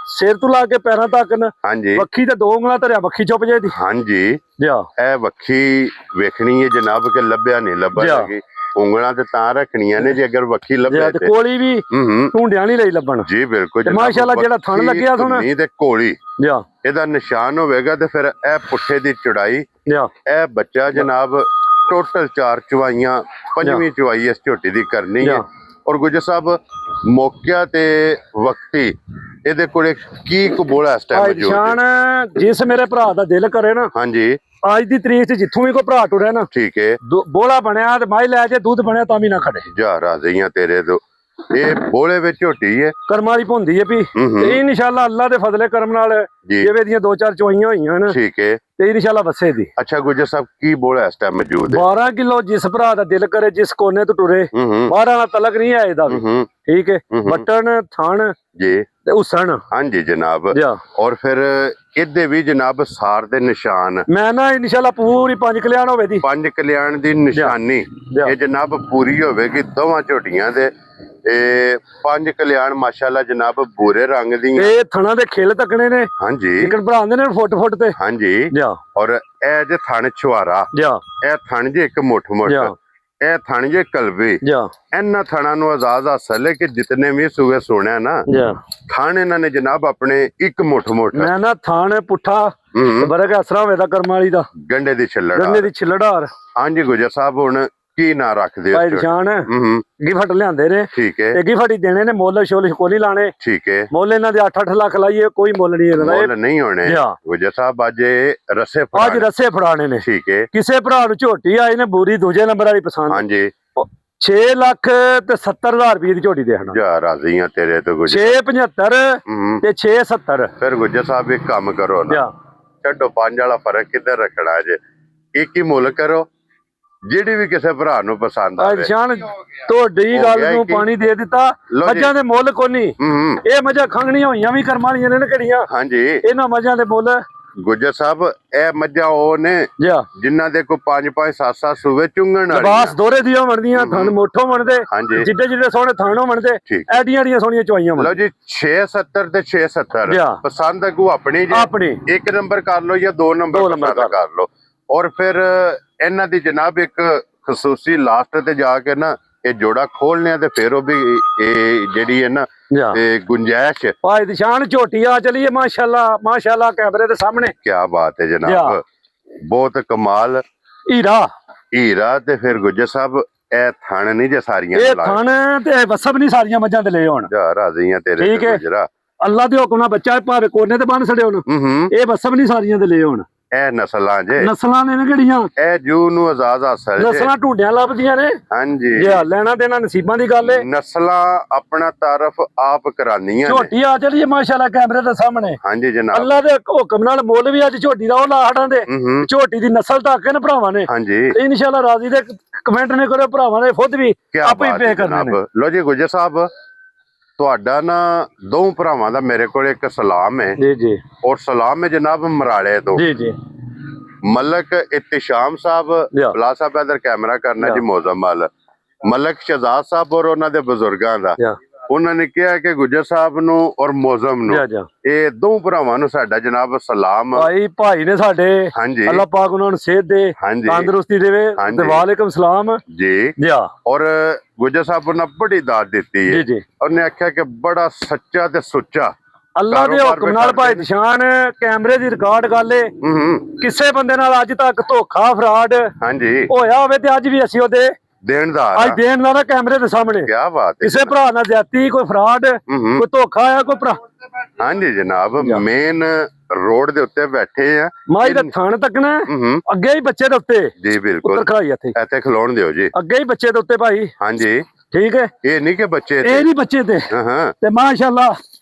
ਸਿਰ ਤੋਂ ਲਾ ਕੇ ਪੈਰਾਂ ਤੱਕ ਨਾ, ਹਾਂਜੀ, ਵੱਖੀ ਤੇ 2 ਉਂਗਲਾਂ ਧਰਿਆ ਵੱਖੀ ਚੁੱਪ ਜੇ ਦੀ। ਹਾਂਜੀ, ਇਹ ਵੱਖੀ ਵੇਖਣੀ ਹੈ ਜਨਾਬ ਕਿ ਲੱਭਿਆ ਨਹੀਂ ਲੱਭਣਗੀ। ਉਂਗਲਾਂ ਤੇ ਤਾਂ ਰੱਖਣੀਆਂ ਨੇ ਜੇ ਅਗਰ ਵੱਖੀ ਲੱਭੇ ਤੇ ਕੋਲੀ ਵੀ ਢੂੰਡਿਆਂ ਨਹੀਂ ਲਈ ਲੱਭਣ। ਜੀ ਬਿਲਕੁਲ ਮਾਸ਼ਾਅੱਲਾ, ਜਿਹੜਾ ਥਣ ਲੱਗਿਆ ਸੋਨਾ ਤੇ ਕੋਲੀ ਇਹਦਾ ਨਿਸ਼ਾਨ ਹੋਵੇਗਾ ਤੇ ਫਿਰ ਇਹ ਪੁੱਠੇ ਦੀ ਚੜਾਈ। ਇਹ ਬੱਚਾ ਜਨਾਬ ਟੋਟਲ 4 ਚਵਾਈਆਂ, 5ਵੀਂ ਚਵਾਈ ਇਸ ਝੋਟੀ ਦੀ ਕਰਨੀ ਹੈ। ਔਰ ਗੁਜਰ ਸਾਹਿਬ ਮੌਕਿਆ ਤੇ ਵਕਤੀ ਇਹਦੇ ਕੋਲੇ ਕੀ ਕਬੋਲਾ ਇਸ ਟਾਈਮ ਮੌਜੂਦ ਹੈ? ਜਿਸ ਮੇਰੇ ਭਰਾ ਦਾ ਦਿਲ ਕਰੇ ਨਾ, ਹਾਂਜੀ, ਅੱਜ ਦੀ ਤਰੀਕ 'ਚ ਜਿੱਥੋਂ ਵੀ ਕੋਈ ਭਰਾ ਟੁਰਿਆ ਨਾ, ਠੀਕ ਹੈ, ਬੋਲਾ ਬਣਿਆ ਤੇ ਮਾਈ ਲੈ ਜੇ ਦੁੱਧ ਬਣਿਆ ਤਾਂ ਵੀ ਨਾ ਖੜੇ। ਜਾ ਰਾਜ਼ੀਆਂ ਤੇਰੇ ਤੋਂ। ਇਹ ਬੋਲੇ ਵਿੱਚ ਝੋਟੀ ਹੈ, ਕਰਮਾਂ ਦੀ ਭੁੰਦੀ ਹੈ ਵੀ, ਤੇ ਇਨਸ਼ਾਅੱਲਾ ਅੱਲਾ ਦੇ ਫਜ਼ਲੇ ਕਰਮ ਨਾਲ ਜਿਵੇਂ ਦੀਆਂ 2-4 ਚਵਾਈਆਂ ਹੋਈਆਂ ਨੇ, ਠੀਕ ਹੈ, ਤੇ ਇਨਸ਼ਾਅੱਲਾ ਵਸੇ ਦੀ। ਅੱਛਾ ਗੁਜਰ ਸਾਹਿਬ, ਕੀ ਬੋਲਾ ਇਸ ਟਾਈਮ ਮੌਜੂਦ ਹੈ? 12 ਕਿਲੋ ਜਿਸ ਭਰਾ ਦਾ ਦਿਲ ਕਰੇ, ਜਿਸ ਕੋਨੇ ਤੋਂ ਟੁਰੇ, 12 ਨਾਲ ਤਲਕ ਨਹੀਂ ਆਏ ਦਾ, ਠੀਕ ਹੈ, ਬਟਨ ਥਣ ਜੀ ਤੇ ਉਸਣ। ਹਾਂਜੀ ਜਨਾਬ, ਔਰ ਫਿਰ ਇਹਦੇ ਵੀ ਜਨਾਬ ਸਾਰ ਦੇ ਨਿਸ਼ਾਨ ਮੈਂ ਨਾ ਇਨਸ਼ਾਅੱਲਾ ਪੂਰੀ 5 ਕਲਿਆਣ ਹੋਵੇ ਦੀ, 5 ਕਲਿਆਣ ਦੀ ਨਿਸ਼ਾਨੀ ਇਹ ਜਨਾਬ ਪੂਰੀ ਹੋਵੇਗੀ ਦੋਵਾਂ ਝੋਟੀਆਂ ਦੇ। ਇਹ 5 ਕਲਿਆਣ ਮਾਸ਼ਾਅੱਲਾ ਜਨਾਬ ਬੂਰੇ ਰੰਗ ਦੀ, ਇਹ ਥਣਾ ਦੇ ਖੇਲ ਤੱਕਣੇ ਨੇ। ਹਾਂਜੀ, ਇੱਕ ਬਣਾਉਂਦੇ ਨੇ ਫੁੱਟ ਤੇ। ਹਾਂਜੀ, ਔਰ ਇਹ ਜੇ ਥਣ ਛੁਆਰਾ, ਇਹ ਥਣ ਜੇ ਇੱਕ ਮੁੱਠ ਇਹ ਥਣ ਜੇ ਕਲਬੀ। ਇਹਨਾਂ ਥਣਾਂ ਨੂੰ ਆਜ਼ਾਦ ਹਾਸਲ ਹੈ ਕਿ ਜਿਤਨੇ ਵੀ ਸੂਏ ਸੁਣਿਆ ਨਾ, ਥਣ ਇਹਨਾਂ ਨੇ ਜਨਾਬ ਆਪਣੇ ਇੱਕ ਮੁੱਠ ਮੈਂ ਨਾ ਥਣ ਪੁੱਠਾ ਬਰਕ ਅਸਰਾ ਹੋਵੇ ਦਾ ਕਰਮ ਵਾਲੀ ਦਾ ਗੰਡੇ ਦੀ ਛਿੱਲੜਾਰ। ਹਾਂਜੀ ਗੁਜਰ ਸਾਹਿਬ, ਹੁਣ ਕੀ ਨਾ ਰੱਖਦੇ ਭਾਈ ਨਿਸ਼ਾਨ ਗਿਫਟ ਲਿਆਂਦੇ ਨੇ, ਠੀਕ ਹੈ, ਗਿਫਟ ਹੀ ਦੇਣੇ ਨੇ, ਮੁੱਲ ਸ਼ੋਲ ਕੋਈ ਨਹੀਂ ਲਾਣੇ, ਠੀਕ ਹੈ, ਮੁੱਲ ਇਹਨਾਂ ਦੇ 8-8 ਲੱਖ ਲਾਈਏ, ਕੋਈ ਮੁੱਲ ਨਹੀਂ ਇਹਨਾਂ ਦਾ, ਮੁੱਲ ਨਹੀਂ ਹੋਣੇ ਗੁਜਰ ਸਾਹਿਬ। ਅੱਜ ਰਸੇ ਫੜਾਣੇ ਨੇ, ਠੀਕ ਹੈ, ਕਿਸੇ ਭਰਾ ਨੂੰ ਝੋਟੀ ਆਈ ਨੇ ਬੂਰੀ ਦੂਜੇ ਨੰਬਰ ਵਾਲੀ ਪਸੰਦ, ਹਾਂਜੀ, 6 ਲੱਖ ਤੇ 70,000 ਰੁਪਏ ਦੀ ਝੋਟੀ ਦੇਣਾ। ਜਾ ਰਾਜ਼ੀਆਂ ਤੇਰੇ ਤੋਂ ਗੁਜਰ। 675 ਤੇ 670। ਫਿਰ ਗੁਜਰ ਸਾਹਿਬ ਇੱਕ ਕੰਮ ਕਰੋ ਨਾ, ਛੱਡੋ 5 ਵਾਲਾ ਫਰਕ ਕਿੱਧਰ ਰੱਖਣਾ ਜੇ, ਇੱਕ ਹੀ ਮੁੱਲ ਕਰੋ, ਜਿਹੜੀ ਵੀ ਕਿਸੇ ਭਰਾ ਨੂੰ ਪਸੰਦ ਆਵੇ। ਨਿਸ਼ਾਨ ਤੁਹਾਡੀ ਗੱਲ ਨੂੰ ਪਾਣੀ ਦੇ ਦਿੱਤਾ। ਮੱਝਾਂ ਦੇ ਮੁੱਲ ਕੋਨੀ, ਇਹ ਮੱਝਾਂ ਖੰਗਣੀਆਂ ਹੋਈਆਂ ਵੀ ਕਰਮ ਵਾਲੀਆਂ ਨੇ ਕਿਹੜੀਆਂ। ਹਾਂਜੀ, ਇਹਨਾਂ ਮੱਝਾਂ ਦੇ ਮੁੱਲ ਗੁਜਰ ਸਾਹਿਬ, ਇਹ ਮੱਝਾਂ ਉਹ ਨੇ ਜਿਨ੍ਹਾਂ ਦੇ ਕੋਈ 5-5 7-7 ਸੂਵੇ ਚੁੰਗਣ ਵਾਲੀ, ਬਾਸ ਦੋਰੇ ਦੀਆਂ ਬਣਦੀਆਂ, ਥਣ ਮੋਠੋ ਬਣਦੇ, ਜਿੱਡੇ ਜਿੱਡੇ ਸੋਹਣੇ ਥਾਣੋਂ ਬਣਦੇ, ਐਡੀਆਂ ਐਡੀਆਂ ਸੋਹਣੀਆਂ ਚਵਾਈਆਂ। ਲਓ ਜੀ 670 ਤੇ 670 ਪਸੰਦ ਅਗੂ ਆਪਣੀ ਜੀ, ਇੱਕ ਨੰਬਰ ਕਰ ਲਓ ਜਾਂ 2 ਨੰਬਰ ਪਸੰਦ ਕਰ ਲਓ। ਔਰ ਫਿਰ ਇਹਨਾਂ ਦੀ ਜਨਾਬ ਇੱਕ ਖਸੂਸੀ ਲਾਸਟ ਤੇ ਜਾ ਕੇ ਨਾ ਇਹ ਜੋੜਾ ਖੋਲਨੇ ਤੇ ਫਿਰ ਉਹ ਵੀ ਇਹ ਜਿਹੜੀ ਹੈ ਨਾ ਇਹ ਗੁੰਜਾਇਸ਼ ਭਾਈ ਨਿਸ਼ਾਨ ਝੋਟੀ ਆ ਚਲੀਏ ਮਾਸ਼ਾਅੱਲਾ ਮਾਸ਼ਾਅੱਲਾ ਕੈਮਰੇ ਦੇ ਸਾਹਮਣੇ। ਕੀ ਬਾਤ ਹੈ ਜਨਾਬ, ਬਹੁਤ ਕਮਾਲ ਹੀਰਾ। ਤੇ ਫਿਰ ਗੁੱਜਰ ਸਾਹਿਬ ਇਹ ਥਣ ਨਹੀਂ ਜੇ ਸਾਰੀਆਂ, ਇਹ ਥਣ ਤੇ ਵਸਬ ਨਹੀਂ ਸਾਰੀਆਂ ਮੱਝਾਂ ਤੇ ਲੈ ਆਉਣ। ਜਾ ਰਾਜ਼ੀਆਂ ਤੇਰੇ ਤੇ ਗੁਜਰਾ, ਅੱਲਾ ਦੇ ਹੁਕਮ ਨਾਲ ਬੱਚਾ ਭਾਵੇਂ ਕੋਨੇ ਤੇ ਬੰਨ ਛੜੇ ਹੁਣ, ਇਹ ਵਸਬ ਨਹੀਂ ਸਾਰੀਆਂ ਤੇ ਲੈ ਆਉਣ। ਇਹ ਨਸਲਾਂ ਜੇ, ਨਸਲਾਂ ਨੇ ਕਿਹੜੀਆਂ, ਇਹ ਜੂ ਨੂੰ ਆਜ਼ਾਦ ਹਾਸਲ ਨਸਲਾਂ ਢੂੰਡਿਆਂ ਲੱਭਦੀਆਂ ਨੇ। ਹਾਂਜੀ, ਲੈਣਾ ਦੇਣਾ ਨਸੀਬਾਂ ਦੀ ਗੱਲ ਏ, ਨਸਲਾਂ ਆਪਣਾ ਤਾਰਫ ਆਪ ਕਰਾਨੀਆਂ। ਝੋਟੀ ਆ ਚਲੀਏ ਮਾਸ਼ਾਅੱਲਾ ਕੈਮਰੇ ਦੇ ਸਾਹਮਣੇ। ਹਾਂਜੀ ਜਨਾਬ, ਅੱਲਾ ਦੇ ਹੁਕਮ ਨਾਲ ਮੁੱਲ ਵੀ ਅੱਜ ਝੋਟੀ ਦਾ ਉਹ ਲਾ ਹਟਾਂ ਦੇ, ਝੋਟੀ ਦੀ ਨਸਲ ਤਾਂ ਆਕੇ ਨਾ ਭਰਾਵਾਂ ਨੇ। ਹਾਂਜੀ, ਇਨਸ਼ਾਅੱਲਾ ਰਾਜ਼ੀ ਦੇ ਕਮੈਂਟ ਨੇ ਕਰੋ, ਭਰਾਵਾਂ ਨੇ ਖੁਦ ਵੀ ਆਪੇ ਪੇ ਕਰਨੇ ਨੇ। ਲੋ ਜੀ ਗੁਜਰ ਸਾਹਿਬ, ਤੁਹਾਡਾ ਨਾ 2 ਭਰਾਵਾਂ ਦਾ ਮੇਰੇ ਕੋਲ ਇੱਕ ਸਲਾਮ ਹੈ ਜੀ ਜੀ, ਔਰ ਸਲਾਮ ਹੈ ਜਨਾਬ ਮਰਾਲੇ ਤੋਂ ਜੀ ਜੀ, ਮਲਕ ਇਤਸ਼ਾਮ ਸਾਹਿਬ ਬਲਾ ਸਾਹਿਬ ਇਧਰ ਕੈਮਰਾ ਕਰਨਾ ਜੀ, ਮੋਜ਼ਮਲ ਮਲਕ ਸ਼ਹਜ਼ਾਦ ਸਾਹਿਬ ਔਰ ਉਹਨਾਂ ਦੇ ਬਜ਼ੁਰਗਾਂ ਦਾ। ਉਹਨਾਂ ਨੇ ਕਿਹਾ ਕਿ ਗੁਜਰ ਸਾਹਿਬ ਨੂੰ ਔਰ ਮੌਜ਼ਮ ਨੂੰ, ਇਹ 2 ਭਰਾਵਾਂ ਨੂੰ ਸਾਡਾ ਜਨਾਬ ਸਲਾਮ। ਭਾਈ ਨੇ ਸਾਡੇ, ਅੱਲਾਹ ਪਾਕ ਉਹਨਾਂ ਨੂੰ ਸਿਹਤ ਦੇ, ਤੰਦਰੁਸਤੀ ਦੇਵੇ, ਤੇ ਵਾਲੇਕੁਮ ਸਲਾਮ ਜੀ। ਔਰ ਗੁਜਰ ਸਾਹਿਬ ਨੇ ਬੜੀ ਦਾਤ ਦਿੱਤੀ ਹੈ, ਉਹਨੇ ਆਖਿਆ ਕਿ ਬੜਾ ਸੱਚਾ ਤੇ ਸੁੱਚਾ ਅੱਲਾ ਦੇ ਹੁਕਮ ਨਾਲ ਭਾਈ ਨਿਸ਼ਾਨ ਕੈਮਰੇ ਦੀ ਰਿਕਾਰਡ ਗੱਲ ਏ, ਕਿਸੇ ਬੰਦੇ ਨਾਲ ਅੱਜ ਤੱਕ ਧੋਖਾ ਫਰਾਡ ਹੋਇਆ ਹੋਵੇ ਤੇ ਅੱਜ ਵੀ ਅਸੀਂ ਉਹਦੇ ਦੇਣਦਾਰ, ਅੱਜ ਦੇਣਦਾਰ ਨਾ ਕੈਮਰੇ ਦੇ ਸਾਹਮਣੇ। ਕੀ ਬਾਤ ਹੈ, ਕਿਸੇ ਭਰਾ ਨਾਲ ਜ਼ਿਆਦਤੀ, ਕੋਈ ਫਰਾਡ, ਕੋਈ ਧੋਖਾ ਆਇਆ, ਕੋਈ ਭਰਾ ਹਾਂਜੀ ਜਨਾਬ ਮੇਨ ਰੋਡ ਦੇ ਉੱਤੇ ਬੈਠੇ ਆ ਮਾਈ ਦਾ ਥਣ ਤੱਕਣਾ ਅੱਗੇ ਹੀ ਬੱਚੇ ਦੇ ਉੱਤੇ ਜੀ ਬਿਲਕੁਲ ਉੱਤਰ ਖੜਾਈ ਇੱਥੇ ਖਲੋਣ ਦਿਓ ਜੀ ਅੱਗੇ ਹੀ ਬੱਚੇ ਦੇ ਉੱਤੇ ਭਾਈ ਹਾਂਜੀ ਠੀਕ ਹੈ ਇਹ ਨਹੀਂ ਕਿ ਬੱਚੇ ਇਹ ਨਹੀਂ ਬੱਚੇ ਤੇ ਮਾਸ਼ਾਅੱਲਾ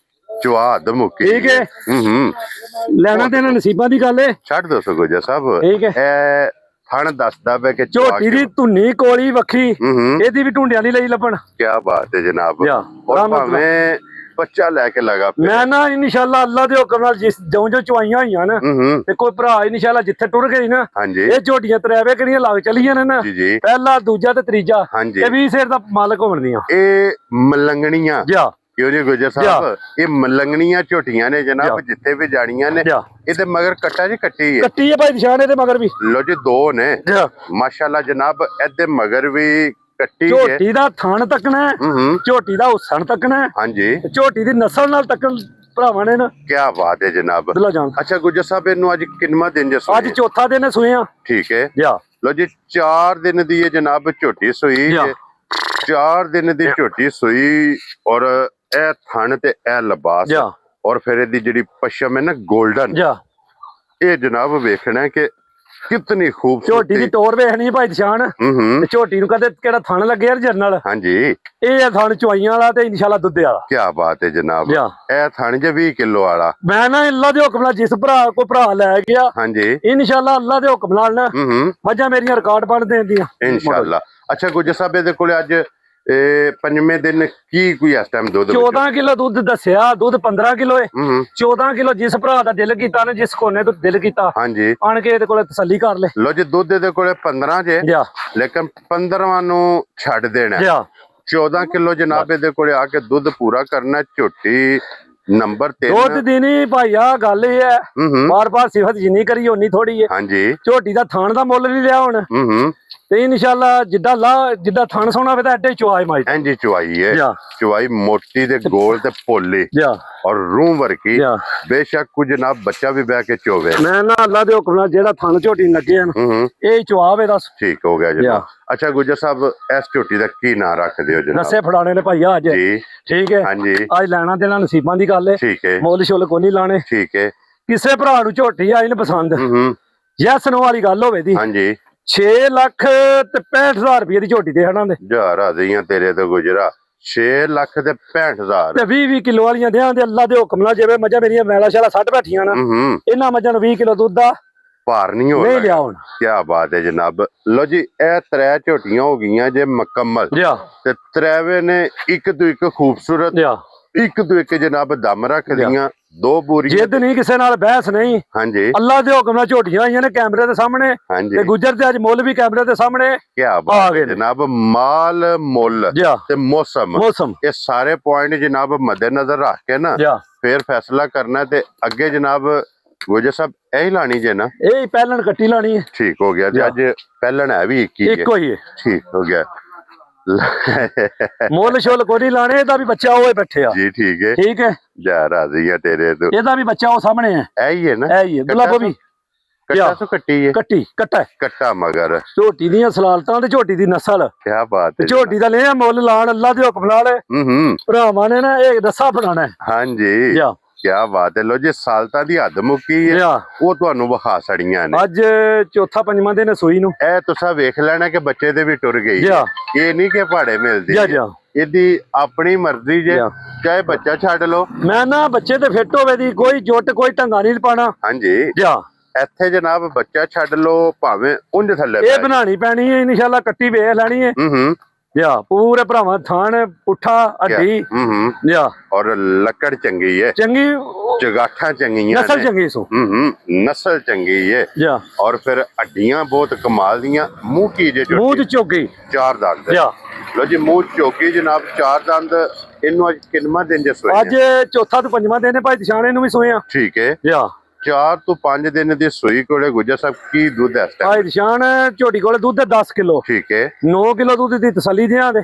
ਚਵਾਦ ਮੁੱਕੀ ਠੀਕ ਹੈ ਲੈਣਾ ਦੇਣਾ ਨਸੀਬਾਂ ਦੀ ਗੱਲ ਹੈ ਛੱਡ ਦੋ ਸਗੋਜਾ ਸਾਹਿਬ ਠੀਕ ਹੈ ਇਹ ਥਣ ਦੱਸਦਾ ਪਿਆ ਕਿ ਝੋਟੀ ਦੀ ਧੁੰਨੀ ਕੋਲੀ ਵੱਖੀ ਇਹਦੀ ਵੀ ਢੂੰਡਿਆਂ ਦੀ ਲਈ ਲੱਭਣ ਕੀ ਬਾਤ ਹੈ ਜਨਾਬ ਔਰ ਭਾਵੇਂ ਬੱਚਾ ਲੈ ਕੇ ਲਗਾ ਮੈਂ ਨਾ ਇਨਸ਼ਾਅੱਲਾ ਅੱਲਾ ਦੇ ਹੁਕਮ ਨਾਲ ਜਿਸ ਜਿਉਂ ਚੁਆਈਆਂ ਹੋਈਆਂ ਨਾ ਤੇ ਕੋਈ ਭਰਾ ਇਨਸ਼ਾਅੱਲਾ ਜਿੱਥੇ ਟੁਰ ਗਈ ਨਾ ਇਹ ਝੋਟੀਆਂ ਤਰੇਵੇ ਕਿਹੜੀਆਂ ਲੱਗ ਚਲੀਆਂ ਨੇ ਨਾ ਪਹਿਲਾ ਦੂਜਾ ਤੇ ਤੀਜਾ ਇਹ 20 ਸਿਰ ਦਾ ਮਾਲਕ ਹੋਣਦੀਆਂ ਇਹ ਮਲੰਗਣੀਆਂ ਕਿਉਂ ਜੀ ਗੁਜਰ ਸਾਹਿਬ ਇਹ ਮਲੰਗਣੀਆਂ ਝੋਟੀਆਂ ਨੇ ਜਨਾਬ ਜਿੱਥੇ ਵੀ ਜਾਣੀਆਂ ਨੇ ਇਹਦੇ ਮਗਰ ਕੱਟਾ ਜੀ ਕੱਟੀ ਹੈ ਭਾਈ ਨਿਸ਼ਾਨ ਇਹਦੇ ਮਗਰ ਵੀ ਲੋ ਜੀ ਦੋ ਨੇ ਮਾਸ਼ਾਅੱਲਾ ਜਨਾਬ ਇਹਦੇ ਮਗਰ ਵੀ ਕੱਟੀ ਝੋਟੀ ਦਾ ਥਣ ਤੱਕਣਾ ਝੋਟੀ ਦਾ ਹੁਸਨ ਤੱਕਣਾ ਹਾਂਜੀ ਝੋਟੀ ਦੀ ਨਸਲ ਨਾਲ ਤੱਕਣ ਭਰਾਵਾਂ ਨੇ ਨਾ ਕੀ ਬਾਤ ਹੈ ਜਨਾਬ ਅੱਛਾ ਗੁਜਰ ਸਾਹਿਬ ਇਹਨੂੰ ਅੱਜ ਕਿੰਨਵਾਂ ਦਿਨ ਜੇ ਅੱਜ ਚੌਥਾ ਦਿਨ ਸੋਏ ਆ ਠੀਕ ਹੈ ਲੋ ਜੀ 4 ਦਿਨ ਦੀ ਇਹ ਜਨਾਬ ਝੋਟੀ ਸੋਈ 4 ਦਿਨ ਦੀ ਝੋਟੀ ਸੋਈ ਔਰ ਇਹ ਥਣ ਤੇ ਇਹ ਲਿਬਾਸ ਔਰ ਫਿਰ ਇਹਦੀ ਜਿਹੜੀ ਪਸ਼ਮ ਹੈ ਨਾ 골ਡਨ ਇਹ ਜਨਾਬ ਵੇਖਣਾ ਕਿ ਕਿਤਨੀ ਖੂਬਸੂਰਤ ਝੋਟੀ ਦੀ ਟੋਰ ਵੇਖਣੀ ਹੈ ਭਾਈ ਨਿਸ਼ਾਨ ਤੇ ਝੋਟੀ ਨੂੰ ਕਦੇ ਕਿਹੜਾ ਥਣ ਲੱਗੇ ਯਾਰ ਜਰਨਲ ਹਾਂਜੀ ਇਹ ਹੈ ਥਣ ਚੁਆਈਆਂ ਵਾਲਾ ਤੇ ਇਨਸ਼ਾਅੱਲਾ ਦੁੱਧ ਵਾਲਾ ਕੀ ਬਾਤ ਹੈ ਜਨਾਬ ਇਹ ਥਣ ਜੇ 20 ਕਿਲੋ ਵਾਲਾ ਮੈਂ ਨਾ ਅੱਲਾ ਦੇ ਹੁਕਮ ਨਾਲ ਜਿਸ ਭਰਾ ਲੈ ਗਿਆ ਹਾਂਜੀ ਇਨਸ਼ਾਅੱਲਾ ਅੱਲਾ ਦੇ ਹੁਕਮ ਨਾਲ ਨਾ ਮੱਝਾਂ ਮੇਰੀਆਂ ਰਿਕਾਰਡ ਬਣ ਦੇਂਦੀਆਂ ਇਨਸ਼ਾਅੱਲਾ ਅੱਛਾ ਗੁਜਰ ਸਾਹਿਬ ਇਹਦੇ ਕੋਲੇ ਅੱਜ ਪੰਜਵੇਂ ਦਿਨ ਕੀ ਕੋਈ ਇਸ ਟਾਈਮ ਦੁੱਧ 14 ਕਿਲੋ ਦੁੱਧ ਦੱਸਿਆ ਦੁੱਧ 15 ਕਿਲੋ ਹੈ 14 ਕਿਲੋ ਜਿਸ ਭਰਾ ਦਾ ਦਿਲ ਕੀਤਾ ਨੇ ਜਿਸ ਕੋਨੇ ਤੋਂ ਦਿਲ ਕੀਤਾ ਹਾਂਜੀ ਆਣ ਕੇ ਇਹਦੇ ਕੋਲੇ ਤਸੱਲੀ ਕਰ ਲੈ ਲੋ ਜੀ ਦੁੱਧ ਇਹਦੇ ਕੋਲੇ 15 ਜੇ ਲੇਕਿਨ 15ਵਾਂ ਨੂੰ ਛੱਡ ਦੇਣਾ 14 ਕਿਲੋ ਜਨਾਬ ਇਹਦੇ ਕੋਲੇ ਆ ਕੇ ਦੁੱਧ ਪੂਰਾ ਕਰਨਾ ਝੋਟੀ ਨੰਬਰ 3 ਦੁੱਧ ਦੀ ਨਹੀਂ ਭਾਈਆ ਗੱਲ ਇਹ ਹੈ ਬਾਰ-ਬਾਰ ਸਿਫਤ ਜਿੰਨੀ ਕਰੀ ਓਨੀ ਥੋੜੀ ਹੈ ਹਾਂਜੀ ਝੋਟੀ ਦਾ ਥਾਣ ਦਾ ਮੁੱਲ ਨਹੀਂ ਲਿਆ ਹੁਣ ਤੇ ਇਨਸ਼ਾਅੱਲਾ ਜਿੱਦਾਂ ਥਣ ਸੋਣਾ ਹੋਵੇ ਤਾਂ ਐਡੇ ਚੁਆਈ ਮਾਈ ਇੰਜੀ ਚੁਆਈ ਹੈ ਚੁਆਈ ਮੋਟੀ ਤੇ ਗੋਲ ਤੇ ਪੋਲੀ ਔਰ ਰੂਹ ਵਰਗੀ ਬੇਸ਼ੱਕ ਕੁਝ ਨਾ ਬੱਚਾ ਵੀ ਬਹਿ ਕੇ ਚੋਵੇ ਮੈਂ ਨਾ ਅੱਲਾ ਦੇ ਹੁਕਮ ਨਾਲ ਜਿਹੜਾ ਥਣ ਝੋਟੀ ਲੱਗੇ ਹਨ ਇਹ ਚੁਆਵੇ ਦੱਸ ਠੀਕ ਹੋ ਗਿਆ ਜਨਾਬ ਅੱਛਾ ਗੁਜਰ ਸਾਹਿਬ ਇਸ ਝੋਟੀ ਦਾ ਕੀ ਨਾਂ ਰੱਖਦੇ ਹੋ ਜਨਾਬ ਰਸੇ ਫੜਾਣੇ ਨੇ ਭਾਈਆ ਅੱਜ ਜੀ ਠੀਕ ਹੈ ਹਾਂਜੀ ਅੱਜ ਲੈਣਾ ਦੇਣਾ ਨਸੀਬਾਂ ਦੀ ਗੱਲ ਹੈ ਠੀਕ ਹੈ ਮੁੱਲ ਛੁੱਲ ਕੋਈ ਨਹੀਂ ਲਾਣੇ ਠੀਕ ਹੈ ਕਿਸੇ ਭਰਾ ਨੂੰ ਝੋਟੀ ਆਈ ਨੇ ਪਸੰਦ ਯੈਸ ਨੋ ਵਾਲੀ ਗੱਲ ਹੋਵੇ ਦੀ ਹਾਂਜੀ 6 ਲੱਖ ਤੇ 65,000 ਰੁਪਏ ਦੀ ਝੋਟੀ ਦੇ ਹਣਾ ਦੇ ਜਹਾਰਾ ਦਈਆਂ ਤੇਰੇ ਤੋਂ ਗੁਜਰਾ 6 ਲੱਖ ਤੇ 65,000 ਤੇ 20 ਕਿਲੋ ਵਾਲੀਆਂ ਦਿਆਂ ਦੇ ਅੱਲਾ ਦੇ ਹੁਕਮ ਨਾਲ ਜਿਵੇਂ ਮੱਝਾਂ ਮੇਰੀਆਂ ਮੈਲਾ ਸ਼ਾਲਾ 60 ਬੈਠੀਆਂ ਨਾ ਇਹਨਾਂ ਮੱਝਾਂ ਨੂੰ 20 ਕਿਲੋ ਦੁੱਧ ਦਾ ਭਾਰ ਨਹੀਂ ਹੋ ਰਿਹਾ ਲਿਆ ਹੁਣ ਕੀ ਬਾਤ ਹੈ ਜਨਾਬ ਲੋ ਜੀ ਇਹ 3 ਝੋਟੀਆਂ ਹੋ ਗਈਆਂ ਜੇ ਮੁਕੰਮਲ ਤੇ ਤਰੇਵੇ ਨੇ ਇੱਕ ਤੋਂ ਇੱਕ ਖੂਬਸੂਰਤ ਇੱਕ ਤੋਂ ਇੱਕ ਜਨਾਬ ਦਮ ਰੱਖਦੀਆਂ ਦੋ ਬੂਰੀਆਂ ਜਿੱਦ ਨਹੀਂ ਕਿਸੇ ਨਾਲ ਬਹਿਸ ਨਹੀਂ ਹਾਂਜੀ ਅੱਲਾ ਦੇ ਹੁਕਮ ਨਾਲ ਝੋਟੀਆਂ ਆਈਆਂ ਨੇ ਕੈਮਰੇ ਦੇ ਸਾਹਮਣੇ ਤੇ ਗੁਜਰ ਤੇ ਅੱਜ ਮੁੱਲ ਵੀ ਕੈਮਰੇ ਦੇ ਸਾਹਮਣੇ ਕੀ ਬਾਤ ਹੈ ਜਨਾਬ ਮਾਲ ਮੁੱਲ ਤੇ ਮੌਸਮ ਇਹ ਸਾਰੇ ਪੁਆਇੰਟ ਜਨਾਬ ਮੱਦੇਨਜ਼ਰ ਰੱਖ ਕੇ ਨਾ ਫਿਰ ਫੈਸਲਾ ਕਰਨਾ ਤੇ ਅੱਗੇ ਜਨਾਬ ਗੁਜਰ ਸਾਹਿਬ ਇਹੀ ਲਾਣੀ ਜੇ ਨਾ ਇਹ ਪਹਿਲਣ ਕੱਟੀ ਲਾਣੀ ਹੈ ਠੀਕ ਹੋ ਗਿਆ ਤੇ ਅੱਜ ਪਹਿਲਣ ਹੈ ਵੀ ਇੱਕੋ ਹੀ ਹੈ ਠੀਕ ਹੋ ਗਿਆ ਮੁੱਲ ਛੁੱਲ ਕੋਈ ਨਹੀਂ ਲਾਣੇ ਇਹਦਾ ਵੀ ਬੱਚਾ ਉਹ ਬੈਠੇ ਆ ਜੀ ਠੀਕ ਹੈ ਜਾ ਰਾਜ਼ੀ ਆ ਤੇਰੇ ਤੋਂ ਇਹਦਾ ਵੀ ਬੱਚਾ ਉਹ ਸਾਹਮਣੇ ਹੈ ਇਹੀ ਹੈ ਨਾ ਇਹੀ ਹੈ ਗੁਲਾਬੋ ਵੀ ਕੱਟਾ ਸੋ ਕੱਟੀ ਹੈ ਕੱਟਾ ਮਗਰ ਝੋਟੀ ਦੀਆਂ ਸਲਾਲਤਾਂ ਤੇ ਝੋਟੀ ਦੀ ਨਸਲ ਕੀ ਬਾਤ ਹੈ ਝੋਟੀ ਦਾ ਲਿਆ ਮੁੱਲ ਲਾਣ ਅੱਲਾ ਦੇ ਹੁਕਮ ਨਾਲ ਭਰਾਵਾਂ ਨੇ ਨਾ ਇਹ ਦੱਸਾ ਬਣਾਣਾ ਹਾਂਜੀ ਕੀ ਬਾਤ ਹੈ ਲੋ ਜੀ ਸਾਲਤਾਂ ਦੀ ਹੱਦ ਮੁੱਕੀ ਹੈ ਉਹ ਤੁਹਾਨੂੰ ਵਿਖਾ ਛੜੀਆਂ ਨੇ ਅੱਜ ਚੌਥਾ ਪੰਜਵਾਂ ਦਿਨ ਸੂਈ ਨੂੰ ਇਹ ਤੁਸੀਂ ਵੇਖ ਲੈਣਾ ਕਿ ਬੱਚੇ ਦੇ ਵੀ ਟੁਰ ਗਈ ਇਹ ਨਹੀਂ ਕਿ ਪਹਾੜੇ ਮਿਲਦੀ ਇਹਦੀ ਆਪਣੀ ਮਰਜ਼ੀ ਜੇ ਚਾਹੇ ਬੱਚਾ ਛੱਡ ਲਓ ਮੈਂ ਨਾ ਬੱਚੇ ਤੇ ਫਿੱਟ ਹੋਵੇ ਦੀ ਕੋਈ ਜੁੱਟ ਕੋਈ ਢੰਗਾ ਨਹੀਂ ਪਾਣਾ ਹਾਂਜੀ ਇੱਥੇ ਜਨਾਬ ਬੱਚਾ ਛੱਡ ਲਓ ਭਾਵੇਂ ਉਂਝ ਥੱਲੇ ਇਹ ਬਣਾਣੀ ਪੈਣੀ ਹੈ ਇਨਸ਼ਾਅੱਲਾ ਕੱਟੀ ਵੇਖ ਲੈਣੀ ਹੈ ਪੂਰੇ ਭਰਾਵਾਂ ਥਾਣ ਪੁੱਠਾ ਅੱਡੀ ਔਰ ਲੱਕੜ ਚੰਗੀ ਹੈ ਚੰਗੀ ਚਗਾਠਾਂ ਚੰਗੀਆਂ ਨਸਲ ਚੰਗੀ ਸੋ ਨਸਲ ਚੰਗੀ ਹੈ ਔਰ ਫਿਰ ਅੱਡੀਆਂ ਬਹੁਤ ਕਮਾਲ ਦੀਆਂ ਮੂੰਹ ਕੀ ਜੇ ਮੂੰਹ ਚੋਗੀ 4 ਦੰਦ ਲੋ ਜੀ ਮੂੰਹ ਚੋਗੀ ਜਨਾਬ 4 ਦੰਦ ਇਹਨੂੰ ਅੱਜ ਕਿੰਨਵਾਂ ਦਿਨ ਜੇ ਸੋਏ ਅੱਜ ਚੌਥਾ ਤੋਂ ਪੰਜਵਾਂ ਦਿਨ ਹੈ ਭਾਈ ਦਿਸ਼ਾਣੇ ਨੂੰ ਵੀ ਸੋਏ ਆ ਠੀਕ ਹੈ 4 ਤੋਂ 5 ਦਿਨ ਦੀ ਸੂਈ ਕੋਲੇ ਗੁਜਰ ਸਾਹਿਬ ਕੀ ਦੁੱਧ ਹੈ ਭਾਈ ਦਿਸ਼ਾਨ ਝੋਟੀ ਕੋਲੇ ਦੁੱਧ 10 ਕਿਲੋ ਠੀਕ ਹੈ 9 ਕਿਲੋ ਦੁੱਧ ਦੀ ਤਸੱਲੀ ਦਿਆਂ ਦੇ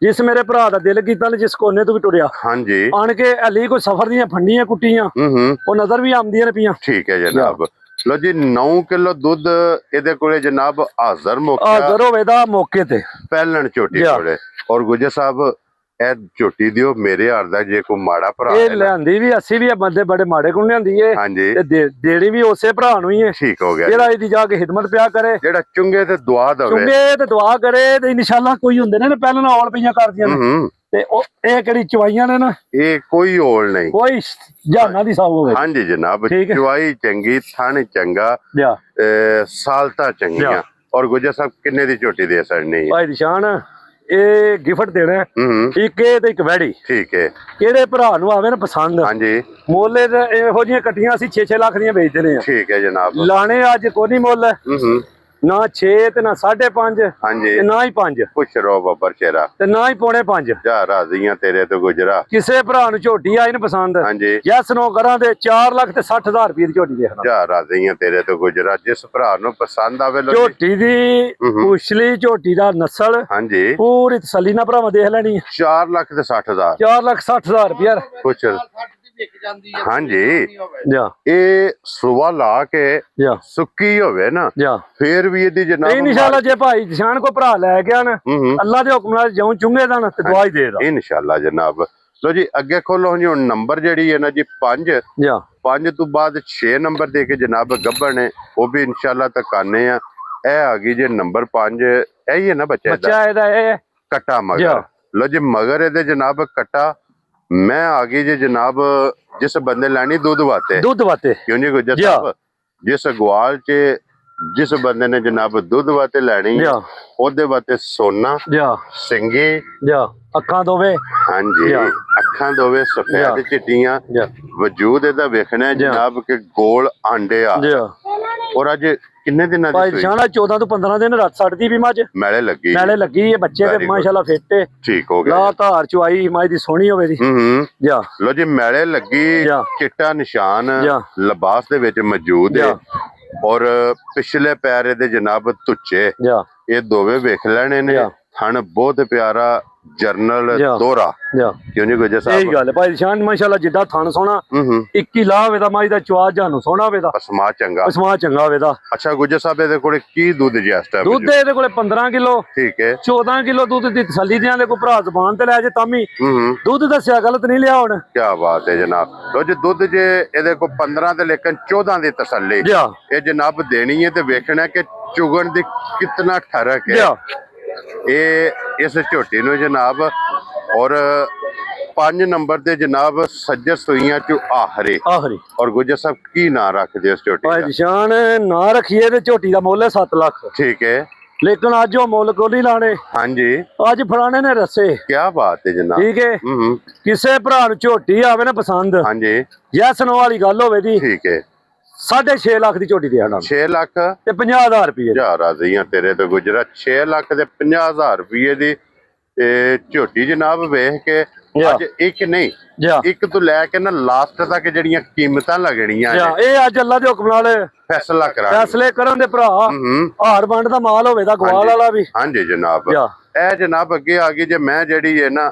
ਜਿਸ ਮੇਰੇ ਭਰਾ ਦਾ ਦਿਲ ਕੀਤਾ ਜਿਸ ਕੋਨੇ ਤੋਂ ਵੀ ਟੁਰਿਆ ਹਾਂਜੀ ਆਣ ਕੇ ਅਲੀ ਕੋਈ ਸਫਰ ਦੀਆਂ ਫੰਡੀਆਂ ਕੁੱਟੀਆਂ ਉਹ ਨਜ਼ਰ ਵੀ ਆਉਂਦੀਆਂ ਨੇ ਪਈਆਂ ਠੀਕ ਹੈ ਜਨਾਬ ਲੋ ਜੀ 9 ਕਿਲੋ ਦੁੱਧ ਇਹਦੇ ਕੋਲੇ ਜਨਾਬ ਹਾਜ਼ਰ ਹੋਵੇ ਦਾ ਮੌਕੇ ਤੇ ਪਹਿਲਣ ਝੋਟੀ ਕੋਲੇ ਔਰ ਗੁਜਰ ਸਾਹਿਬ ਇਹ ਝੋਟੀ ਦਿਓ ਮੇਰੇ ਹਰ ਦਾ ਜੇ ਕੋਈ ਮਾੜਾ ਭਰਾ ਇਹ ਲਿਆਂਦੀ ਵੀ ਅਸੀਂ ਵੀ ਬੰਦੇ ਬੜੇ ਮਾੜੇ ਕੋਲ ਲਿਆਂਦੀ ਏ ਹਾਂਜੀ ਤੇ ਦੇਣੀ ਵੀ ਉਸੇ ਭਰਾ ਨੂੰ ਹੀ ਏ। ਠੀਕ ਹੋ ਗਿਆ ਜਿਹੜਾ ਇਹਦੀ ਜਾ ਕੇ ਖਿਦਮਤ ਪਿਆ ਕਰੇ, ਜਿਹੜਾ ਚੁੰਗੇ ਤੇ ਦੁਆ ਦਵੇ ਚੁੰਗੇ ਤੇ ਦੁਆ ਕਰੇ ਤੇ ਇਨਸ਼ਾਅੱਲਾ ਕੋਈ ਹੁੰਦੇ ਨੇ ਪਹਿਲਾਂ ਨਾਲ ਔਲ ਪਈਆਂ ਕਰਦੀਆਂ ਨੇ ਤੇ ਉਹ ਇਹ ਕਿਹੜੀ ਚਵਾਈਆਂ ਨੇ ਨਾ, ਇਹ ਕੋਈ ਹੋਲ ਨਹੀਂ, ਕੋਈ ਜਹਾਨਾਂ ਦੀ ਸਾਊ ਹੋਵੇ। ਹਾਂਜੀ ਜਨਾਬ, ਚਵਾਈ ਚੰਗੀ, ਥਣ ਚੰਗਾ, ਸਾਲਤਾ ਚੰਗੀਆਂ। ਔਰ ਗੁਜਰ ਸਾਹਿਬ ਕਿੰਨੇ ਦੀ ਝੋਟੀ ਦੇ ਸਕਣੀ ਭਾਈ ਨਿਸ਼ਾਨ ਇਹ ਗਿਫਟ ਦੇਣਾ ਇੱਕ ਇਹ ਤੇ ਇੱਕ ਵੈੜੀ। ਠੀਕ ਹੈ, ਕਿਹੜੇ ਭਰਾ ਨੂੰ ਆਵੇ ਨਾ ਪਸੰਦ, ਹਾਂਜੀ ਮੋਲੇ ਤੇ ਇਹੋ ਜਿਹੀਆਂ ਕੱਟੀਆਂ ਅਸੀਂ 6-6 ਲੱਖ ਦੀਆਂ ਵੇਚਦੇ ਨੇ। ਠੀਕ ਹੈ ਜਨਾਬ, ਲਾਣੇ ਅੱਜ ਕੋਈ ਨਹੀਂ ਮੁੱਲ ਨਾ 6 ਤੇ ਨਾ 5.5 ਹਾਂਜੀ ਤੇ ਨਾ ਹੀ 5 ਪੁੱਛ ਰੋ ਬੱਬਰ ਸ਼ੇਰਾ ਤੇ ਨਾ ਹੀ 5.5 ਜਾ ਰਾਜ਼ੀਆਂ ਤੇਰੇ ਤੋਂ ਗੁਜਰਾ। ਕਿਸੇ ਭਰਾ ਨੂੰ ਝੋਟੀ ਆਈ ਨਾ ਪਸੰਦ, ਹਾਂਜੀ ਯੈਸ ਨੋ ਕਰਾਂ ਤੇ 4 ਲੱਖ ਤੇ 60,000 ਰੁਪਏ ਦੀ ਝੋਟੀ ਦੇਖਣਾ। ਜਾ ਰਾਜ਼ੀਆਂ ਤੇਰੇ ਤੋਂ ਗੁਜਰਾ, ਜਿਸ ਭਰਾ ਨੂੰ ਪਸੰਦ ਆਵੇ ਲੋ ਝੋਟੀ ਦੀ ਉਛਲੀ ਝੋਟੀ ਦਾ ਨਸਲ ਹਾਂਜੀ ਪੂਰੀ ਤਸੱਲੀ ਨਾਲ ਭਰਾਵਾਂ ਦੇਖ ਲੈਣੀ ਹੈ। 4 ਲੱਖ ਤੇ 60,000 4,60,000 ਰੁਪਏ ਪੁੱਛ ਹਾਂਜੀ। ਜਾ ਇਹ ਸੁਵਾ ਲਾ ਕੇ ਜਾ ਸੁੱਕੀ ਹੋਵੇ ਨਾ ਜਾ ਫੇਰ ਵੀ ਇਹਦੀ ਜਨਾਬ ਇਨਸ਼ਾਅੱਲਾ ਜੇ ਭਾਈ ਨਿਸ਼ਾਨ ਕੋ ਭਰਾ ਲੈ ਗਿਆ ਨਾ ਅੱਲਾ ਦੇ ਹੁਕਮ ਨਾਲ ਜਿਉਂ ਚੁੰਗੇ ਦਾ ਨਾ ਤੇ ਦੁਆ ਹੀ ਦੇਦਾ ਇਨਸ਼ਾਅੱਲਾ ਜਨਾਬ। ਲੋ ਜੀ ਅੱਗੇ ਖੋਲੋ ਜੀ ਹੁਣ ਨੰਬਰ ਜਿਹੜੀ ਹੈ ਨਾ ਜੀ 5 ਜਾ 5 ਤੋਂ ਬਾਅਦ 6 ਨੰਬਰ ਦੇ ਕੇ ਜਨਾਬ ਗੱਬਰ ਨੇ ਉਹ ਵੀ ਇਨਸ਼ਾਅੱਲਾ ਤੱਕ ਆਨੇ ਆ। ਇਹ ਆ ਗਈ ਜੇ ਨੰਬਰ 5, ਇਹੀ ਹੈ ਨਾ ਬੱਚਾ ਇਹਦਾ ਇਹ ਕੱਟਾ ਮਗਰ। ਲੋ ਜੀ ਮਗਰ ਇਹਦੇ ਜਨਾਬ ਕੱਟਾ ਮੈਂ ਆ ਗਈ ਜੇ ਜਨਾਬ ਜਿਸ ਬੰਦੇ ਲੈਣੀ ਦੁੱਧ ਵਾਤੇ ਕਿਉਂ ਜੀ ਗੁਜਰ ਸਾਹਿਬ, ਜਿਸ ਗਵਾਲ ਚ ਜਿਸ ਬੰਦੇ ਨੇ ਜਨਾਬ ਦੁੱਧ ਵਾਤੇ ਲੈਣੀ ਉਹਦੇ ਵਾਤੇ ਸੋਨਾ ਸਿੰਗੀ ਅੱਖਾਂ ਦੋਵੇ, ਹਾਂਜੀ ਅੱਖਾਂ ਦੋਵੇ ਸਫੈਦ ਚਿੱਟੀਆਂ, ਵਜੂਦ ਇਹਦਾ ਵੇਖਣਾ ਜਨਾਬ ਕਿ ਗੋਲ ਆਂਡੇ ਆ। ਔਰ ਅੱਜ ਕਿੰਨੇ ਦਿਨਾਂ ਭਾਈ ਨਿਸ਼ਾਨ 14 ਤੋਂ 15 ਦਿਨ ਰਾਤ ਛੱਡਦੀ ਵੀ ਮੱਝ ਮੈਲੇ ਲੱਗੀ ਹੈ ਬੱਚੇ ਤੇ ਮਾਸ਼ਾਅੱਲਾ ਫਿੱਟ ਠੀਕ ਹੋ ਗਿਆ। ਲਾ ਧਾਰ ਚੁਆਈ ਮੱਝ ਦੀ ਸੋਹਣੀ ਹੋਵੇ ਦੀ ਜਾ ਲੋ ਜੀ ਮੈਲੇ ਲੱਗੀ, ਚਿੱਟਾ ਨਿਸ਼ਾਨ ਲਿਬਾਸ ਦੇ ਵਿੱਚ ਮੌਜੂਦ ਹੈ। ਔਰ ਪਿਛਲੇ ਪੈਰ ਦੇ ਜਨਾਬ ਤੁੱਚੇ ਇਹ ਦੋਵੇਂ ਵੇਖ ਲੈਣੇ ਨੇ। ਥਣ ਬਹੁਤ ਪਿਆਰਾ ਜਰਨਲ ਦੋਰਾ ਕਿਉਂ ਨਹੀਂ ਗੁਜਰ ਸਾਹਿਬ, ਇਹ ਗੱਲ ਭਾਈ ਨਿਸ਼ਾਨ ਮਾਸ਼ਾਅੱਲਾ ਜਿੱਦਾਂ ਥਣ ਸੋਹਣਾ 21 ਲਾਹ ਹੋਵੇ ਦਾ ਮੱਝ ਦਾ ਚਵਾ ਜਾਨੂੰ ਸੋਹਣਾ ਹੋਵੇ ਦਾ ਪਸਮਾ ਚੰਗਾ ਹੋਵੇ ਦਾ। ਅੱਛਾ ਗੁਜਰ ਸਾਹਿਬ ਇਹਦੇ ਕੋਲੇ ਕੀ ਦੁੱਧ ਜੀ ਇਸ ਟਾਈਮ? ਦੁੱਧ ਇਹਦੇ ਕੋਲੇ 15 ਕਿਲੋ ਠੀਕ ਹੈ, 14 ਕਿਲੋ ਦੁੱਧ ਦੀ ਤਸੱਲੀ ਦਿਆਂ ਦੇ ਕੋਈ ਭਰਾ ਜ਼ਬਾਨ ਤੇ ਲੈ ਜੇ ਤਾਮੀ ਦੁੱਧ ਦੱਸਿਆ ਗਲਤ ਨਹੀਂ ਲਿਆ ਹੁਣ। ਕੀ ਬਾਤ ਹੈ ਜਨਾਬ। ਲੋ ਜੀ ਦੁੱਧ ਜੇ ਇਹਦੇ ਕੋਲ 15 ਤੇ ਲੇਕਿਨ 14 ਦੀ ਤਸੱਲੀ ਇਹ ਜਨਾਬ ਦੇਣੀ ਹੈ ਤੇ ਵੇਖਣਾ ਕਿ ਚੁਗਣ ਦੀ ਕਿਤਨਾ ਠਰਕ ਹੈ ਇਹ ਇਸ ਝੋਟੀ ਨੂੰ ਜਨਾਬ। ਔਰ 5 ਨੰਬਰ ਤੇ ਜਨਾਬ ਸੱਜਰ ਸੂਈਆਂ ਚ ਆਖਰੀ। ਔਰ ਗੁਜਰ ਸਾਹਿਬ ਕੀ ਨਾਂ ਰੱਖਦੇ ਇਸ ਝੋਟੀ ਭਾਈ ਨਿਸ਼ਾਨ ਨਾਂ ਰੱਖੀਏ ਤੇ ਝੋਟੀ ਦਾ ਮੁੱਲ ਹੈ 7 ਲੱਖ। ਠੀਕ ਹੈ, ਲੇਕਿਨ ਅੱਜ ਉਹ ਮੁੱਲ ਕੋ ਨਹੀਂ ਲਾਣੇ, ਹਾਂਜੀ ਅੱਜ ਫੜਾਣੇ ਨੇ ਰੱਸੇ। ਕੀ ਬਾਤ ਹੈ ਜਨਾਬ। ਠੀਕ ਹੈ, ਕਿਸੇ ਭਰਾ ਨੂੰ ਝੋਟੀ ਆਵੇ ਨਾ ਪਸੰਦ, ਹਾਂਜੀ ਯੈਸ ਨੋ ਵਾਲੀ ਗੱਲ ਹੋਵੇ ਦੀ, ਠੀਕ ਹੈ 6.5 ਲੱਖ ਦੀ ਝੋਟੀ ਦੇ ਆਣਾ। 6 ਲੱਖ ਤੇ 50,000 ਰੁਪਏ ਜਾ ਰਾਜ਼ੀਆਂ ਤੇਰੇ ਤੋਂ ਗੁਜਰਾ। 6 ਲੱਖ ਤੇ 50,000 ਰੁਪਏ ਦੀ ਝੋਟੀ ਜਨਾਬ ਵੇਖ ਕੇ ਅੱਜ ਇੱਕ ਨਹੀਂ ਇੱਕ ਤੋਂ ਲੈ ਕੇ ਨਾ ਲਾਸਟ ਤੱਕ ਜਿਹੜੀਆਂ ਕੀਮਤਾਂ ਲੱਗਣੀਆਂ ਇਹ ਅੱਜ ਅੱਲਾ ਦੇ ਹੁਕਮ ਨਾਲ ਫੈਸਲੇ ਕਰਨ ਦੇ ਭਰਾ। ਹਾਰ ਵੰਡ ਦਾ ਮਾਲ ਹੋਵੇ ਦਾ ਗਵਾਲ ਵਾਲਾ ਵੀ। ਹਾਂਜੀ ਜਨਾਬ, ਇਹ ਜਨਾਬ ਅੱਗੇ ਆ ਗਈ ਜੇ ਮੈਂ ਜਿਹੜੀ ਹੈ ਨਾ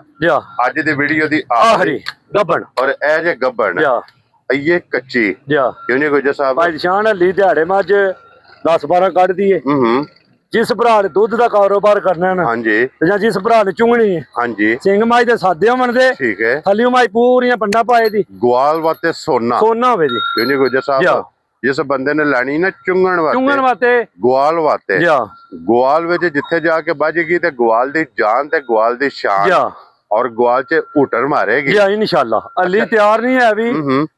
ਅੱਜ ਦੀ ਵੀਡੀਓ ਦੀ ਆਖਰੀ ਗੱਬਣ। ਔਰ ਇਹ ਜੇ ਗੱਬਣ ਇਹ ਕੱਚੀ ਕਿਉਂ ਨਹੀਂ ਗੁਜਰ ਸਾਹਿਬ? ਭਾਈ ਨਿਸ਼ਾਨ ਹਲੀ ਦਿਹਾੜੇ ਮੱਝ 10-12 ਕੱਢਦੀ ਏ। ਜਿਸ ਭਰਾ ਨੇ ਦੁੱਧ ਦਾ ਕਾਰੋਬਾਰ ਕਰਨਾ ਨਾ, ਹਾਂਜੀ, ਜਾਂ ਜਿਸ ਭਰਾ ਨੇ ਚੁੰਗਣੀ ਹੈ, ਹਾਂਜੀ, ਸਿੰਘ ਮਾਈ ਦੇ ਸਾਦੇ ਬਣਦੇ, ਠੀਕ ਹੈ, ਥੱਲਿਓ ਮਾਈ ਪੂਰੀਆਂ ਪੰਡਾ ਪਾਏ ਦੀ ਗਵਾਲ ਵਾਤੇ ਸੋਨਾ ਹੋਵੇ ਦੀ ਕਿਉਂ ਨਹੀਂ ਗੁਜਰ ਸਾਹਿਬ? ਜਿਸ ਬੰਦੇ ਨੇ ਲੈਣੀ ਨਾ ਚੁੰਗਣ ਵਾਤੇ ਗਵਾਲ ਵਾਤੇ, ਗਵਾਲ ਵਿੱਚ ਜਿੱਥੇ ਜਾ ਕੇ ਵੱਜੇਗੀ ਤੇ ਗਵਾਲ ਦੀ ਜਾਨ ਤੇ ਗਵਾਲ ਦੀ ਸ਼ਾਨ ਔਰ ਗਵਾਲ ਚ ਊਟਰ ਮਾਰੇਗੀ ਇਨਸ਼ਾਅੱਲਾ। ਅਲੀ ਤਿਆਰ ਨਹੀਂ ਹੈ ਵੀ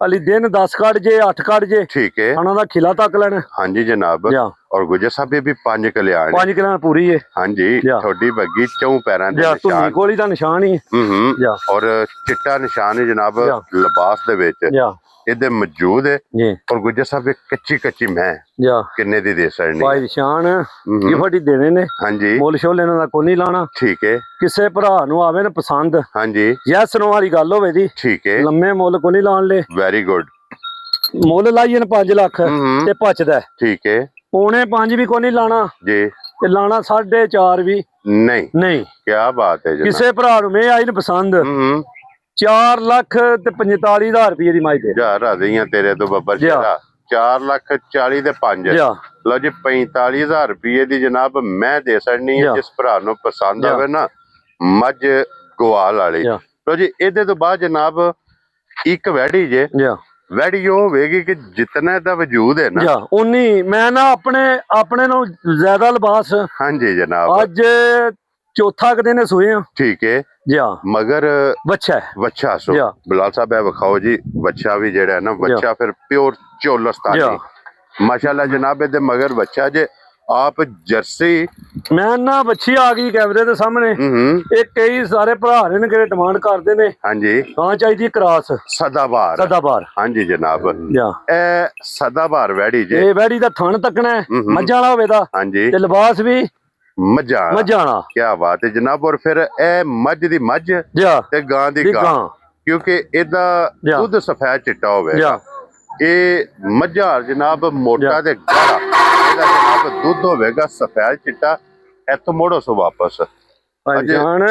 ਅਲੀ ਦਿਨ 10 ਕੱਢ ਜੇ 8 ਕੱਢ ਜੇ, ਠੀਕ ਹੈ, ਉਹਨਾਂ ਦਾ ਖਿਲਾ ਤੱਕ ਲੈਣਾ। ਹਾਂਜੀ ਜਨਾਬ। ਔਰ ਗੁਜਰ ਸਾਹਿਬ ਇਹ ਵੀ 5 ਕਲਿਆਣ ਪੂਰੀ ਹੈ। ਹਾਂਜੀ ਤੁਹਾਡੀ ਬੱਗੀ ਚੌਂ ਪੈਰਾਂ ਦੇ ਨਿਸ਼ਾਨ, ਗੋਲੀ ਦਾ ਨਿਸ਼ਾਨ ਹੀ ਔਰ ਚਿੱਟਾ ਨਿਸ਼ਾਨ ਹੈ ਜਨਾਬ ਲਿਬਾਸ ਦੇ ਵਿੱਚ ਇਹਦੇ ਮੌਜੂਦ ਹੈ। ਔਰ ਗੁਜਰ ਸਾਹਿਬ ਕੱਚੀ ਮੈਂ ਕਿੰਨੇ ਦੀ ਦੇ ਸਕਣੀ? ਭਾਈ ਨਿਸ਼ਾਨ ਗਿਫਟ ਹੀ ਦੇਣੇ ਨੇ। ਹਾਂਜੀ ਮੁੱਲ ਸ਼ੋਲ ਇਹਨਾਂ ਦਾ ਕੋਈ ਨਹੀਂ ਲਾਣਾ। ਠੀਕ ਹੈ, ਕਿਸੇ ਭਰਾ ਨੂੰ ਆਵੇ ਨਾ ਪਸੰਦ, ਹਾਂਜੀ, ਯੈਸ ਨੋ ਵਾਲੀ ਗੱਲ ਹੋਵੇ ਦੀ, ਠੀਕ ਹੈ, ਲੰਮੇ ਮੁੱਲ ਕੋਈ ਨਹੀਂ ਲਾਣ ਲੈ। Very good. ਮੁੱਲ ਲਾਈਏ 5 ਲੱਖ ਤੇ ਭੱਜਦਾ, ਠੀਕ ਹੈ, 4.5 ਵੀ ਕੋਈ ਨਹੀਂ ਲਾਣਾ ਜੀ ਤੇ ਲਾਣਾ 4.5 ਵੀ ਨਹੀਂ। ਕੀ ਬਾਤ ਹੈ ਜੀ। ਕਿਸੇ ਭਰਾ ਨੂੰ ਮੈਂ ਆਈ ਨਾ ਪਸੰਦ 4 ਲੱਖ ਤੇ 45,000 ਰੁਪਏ ਦੀ ਮਾਈ ਦੇ ਰਾਜ਼ੀਆਂ ਤੇਰੇ ਤੋਂ ਬੱਬਰ ਸ਼ੇਰਾ। 4 ਲੱਖ 40 ਤੇ 5 ਲਓ ਜੀ 45,000 ਰੁਪਏ ਦੀ ਜਨਾਬ ਮੈਂ ਦੇ ਸਕਣੀ ਹੈ। ਜਿਸ ਭਰਾ ਨੂੰ ਪਸੰਦ ਆਵੇ ਨਾ ਮੱਝ ਗੋਵਾਲ ਵਾਲੀ। ਜਾ ਲੋ ਜੀ ਇਹਦੇ ਤੋਂ ਬਾਅਦ ਜਨਾਬ ਇੱਕ ਵੈੜੀ ਜੇ, ਜਾ ਵੈੜੀ ਉਹ ਹੋਵੇਗੀ ਕਿ ਜਿਤਨਾ ਇਹਦਾ ਵਜੂਦ ਹੈ ਨਾ ਜਾ ਉਨੀ ਮੈਂ ਨਾ ਆਪਣੇ ਨੂੰ ਜ਼ਿਆਦਾ ਲਿਬਾਸ ਹਾਂਜੀ ਜਨਾਬ ਅੱਜ ਚੌਥਾ ਕੁ ਦਿਨ ਸੋਏ ਆ ਠੀਕ ਹੈ ਜਾ ਮਗਰ ਬੱਚਾ ਸੋ ਜਾ ਬਲਾਲ ਸਾਹਿਬ ਇਹ ਵਿਖਾਓ ਜੀ ਬੱਚਾ ਵੀ ਜਿਹੜਾ ਹੈ ਨਾ ਬੱਚਾ ਫਿਰ ਪਿਓਰ ਚੋਲਸਤਾਨੀ ਮਾਸ਼ਾਅੱਲਾ ਜਨਾਬ ਇਹਦੇ ਮਗਰ ਬੱਚਾ ਜੇ ਆਪ ਜਰਸੀ ਮੈਂ ਨਾ ਬੱਚੀ ਆ ਗਈ ਕੈਮਰੇ ਦੇ ਸਾਹਮਣੇ ਇਹ ਕਈ ਸਾਰੇ ਭਰਾ ਨੇ ਕਿਹੜੇ ਡਿਮਾਂਡ ਕਰਦੇ ਨੇ ਹਾਂਜੀ ਹਾਂ ਚਾਹੀਦੀ ਕਰਾਸ ਸਦਾਬਾਰ ਹਾਂਜੀ ਜਨਾਬ ਜਾ ਇਹ ਸਦਾਬਾਰ ਵੈੜੀ ਜੇ ਇਹ ਵੈੜੀ ਦਾ ਥਣ ਤੱਕਣਾ ਮੱਝਾਂ ਵਾਲਾ ਹੋਵੇ ਦਾ ਹਾਂਜੀ ਤੇ ਲਿਬਾਸ ਵੀ ਮੱਝਾਂ ਵਾਲਾ ਕੀ ਬਾਤ ਹੈ ਜਨਾਬ। ਔਰ ਫਿਰ ਇਹ ਮੱਝ ਦੀ ਮੱਝ ਤੇ ਗਾਂ ਦੀ ਗਾਂ ਕਿਉਂਕਿ ਇਹਦਾ ਦੁੱਧ ਸਫੈਦ ਚਿੱਟਾ ਹੋਵੇਗਾ। ਇਹ ਮੱਝਾਂ ਜਨਾਬ ਮੋਟਾ ਤੇ ਗਾੜਾ ਇਹਦਾ ਜਨਾਬ ਦੁੱਧ ਹੋਵੇਗਾ ਸਫੈਦ ਚਿੱਟਾ। ਇੱਥੋਂ ਮੋੜੋ ਸੋ ਵਾਪਸ ਜਾਨ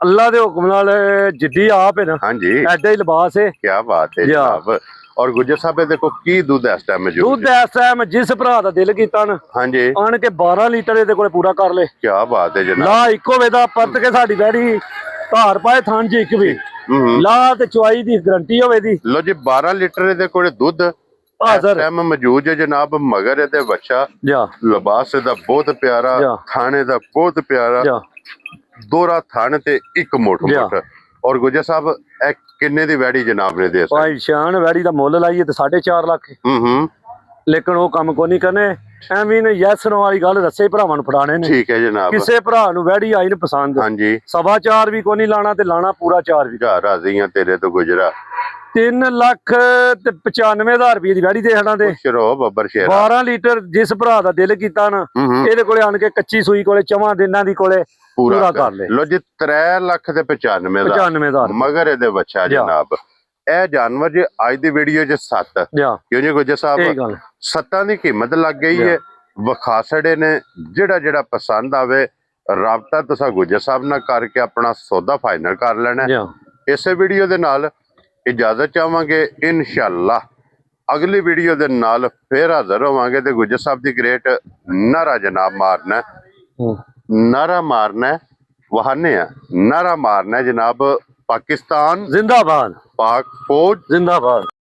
ਅੱਲਾ ਦੇ ਹੁਕਮ ਨਾਲ ਜਿੱਦੀ ਆਪ ਹੈ ਨਾ ਹਾਂਜੀ ਐਡਾ ਹੀ ਲਿਬਾਸ ਹੈ। ਕੀ ਬਾਤ ਹੈ ਜਨਾਬ। ਔਰ ਗੁੱਜਰ ਸਾਹਿਬ ਦੇਖੋ ਕੀ ਦੁੱਧ ਇਸ ਟਾਈਮ ਮੌਜੂਦ ਦੁੱਧ ਇਸ ਟਾਈਮ ਜਿਸ ਭਰਾ ਦਾ ਦਿਲ ਕੀਤਾ ਨਾ ਹਾਂਜੀ ਆਣ ਕੇ 12 ਲੀਟਰ ਇਹਦੇ ਕੋਲੇ ਪੂਰਾ ਕਰ ਲੇ। ਕੀ ਬਾਤ ਹੈ ਜਨਾਬ। ਲਾ ਇੱਕੋ ਵੇ ਦਾ ਪਰਤ ਕੇ ਸਾਡੀ ਵੈੜੀ ਧਾਰ ਪਾਏ ਥਾਂ ਚ ਇੱਕ ਵੀ ਲਾ ਤੇ ਚੁਆਈ ਦੀ ਗਰੰਟੀ ਹੋਵੇ ਦੀ। ਲੋ ਜੀ 12 ਲੀਟਰ ਇਹਦੇ ਕੋਲੇ ਦੁੱਧ ਇਸ ਟਾਈਮ ਮੌਜੂਦ ਹੈ ਜਨਾਬ। ਮਗਰ ਇਹਦੇ ਬੱਚਾ ਲਿਬਾਸ ਇਹਦਾ ਬਹੁਤ ਪਿਆਰਾ ਖਾਣੇ ਦਾ ਬਹੁਤ ਪਿਆਰਾ ਦੋਰਾ ਥਣ ਤੇ ਇੱਕ ਮੋਟ ਔਰ ਗੁੱਜਰ ਸਾਹਿਬ ਇਹ ਕਿੰਨੇ ਦੀ ਵੈੜੀ ਜਨਾਬ ਨੇ ਦੇ ਭਾਈ ਸ਼ਾਨ ਵੈੜੀ ਦਾ ਮੁੱਲ ਲਾਈਏ ਤੇ 4.5 ਲੱਖ ਲੇਕਿਨ ਉਹ ਕੰਮ ਕੋ ਨਹੀਂ ਕਰਨੇ ਐਵੇਂ ਨੇ ਯੈਸ ਨੋ ਵਾਲੀ ਗੱਲ ਰੱਸੇ ਭਰਾਵਾਂ ਨੂੰ ਫੜਾਣੇ ਨੇ। ਠੀਕ ਹੈ ਜਨਾਬ। ਕਿਸੇ ਭਰਾ ਨੂੰ ਵੈੜੀ ਆਈ ਨੂੰ ਪਸੰਦ ਹਾਂਜੀ 4.25 ਵੀ ਕੋ ਨਹੀਂ ਲਾਣਾ ਤੇ ਲਾਣਾ ਪੂਰਾ 4 ਵੀ। ਰਾਜ਼ੀ ਆ ਤੇਰੇ ਤੋਂ ਗੁਜਰਾ 3 ਲੱਖ ਤੇ 95,000 ਰੁਪਏ ਦੀ ਵੈੜੀ ਦੇਖਣਾ ਤੇ ਬੱਬਰ ਸ਼ੇਰ 12 ਲੀਟਰ ਜਿਸ ਭਰਾ ਦਾ ਦਿਲ ਕੀਤਾ ਨਾ ਇਹਦੇ ਕੋਲੇ ਆਣ ਕੇ ਕੱਚੀ ਸੂਈ ਕੋਲੇ 4 ਦਿਨਾਂ ਦੀ ਕੋਲੇ ਪੂਰਾ ਕਰ ਲੈ। ਲੋ ਜੀ 3 ਲੱਖ ਤੇ 95,000 ਮਗਰ ਇਹਦੇ ਬੱਚਾ ਜਨਾਬ। ਇਹ ਜਾਨਵਰ ਜੇ ਅੱਜ ਦੀ ਵੀਡੀਓ ਚ 7 ਕਿਉਂ ਜੀ ਗੁੱਜਰ ਸਾਹਿਬ 7 ਦੀ ਕੀਮਤ ਲੱਗ ਗਈ ਹੈ। ਵਿਖਾ ਛੜੇ ਨੇ ਜਿਹੜਾ ਪਸੰਦ ਆਵੇ ਰਾਬਤਾ ਤੁਸੀਂ ਗੁੱਜਰ ਸਾਹਿਬ ਨਾਲ ਕਰਕੇ ਆਪਣਾ ਸੌਦਾ ਫਾਈਨਲ ਕਰ ਲੈਣਾ। ਇਸੇ ਵੀਡੀਓ ਦੇ ਨਾਲ ਇਜਾਜ਼ਤ ਚਾਹਾਂਗੇ ਇਨਸ਼ਾਅੱਲਾ ਅਗਲੀ ਵੀਡੀਓ ਦੇ ਨਾਲ ਫੇਰ ਹਾਜ਼ਰ ਹੋਵਾਂਗੇ ਤੇ ਗੁੱਜਰ ਸਾਹਿਬ ਦੀ ਗ੍ਰੇਟ ਨਾਰਾ ਜਨਾਬ ਮਾਰਨਾ ਨਾਰਾ ਮਾਰਨਾ ਵਹਾਨੇ ਆ ਨਾਰਾ ਮਾਰਨਾ ਜਨਾਬ। ਪਾਕਿਸਤਾਨ ਜ਼ਿੰਦਾਬਾਦ, ਪਾਕ ਫੌਜ ਜ਼ਿੰਦਾਬਾਦ।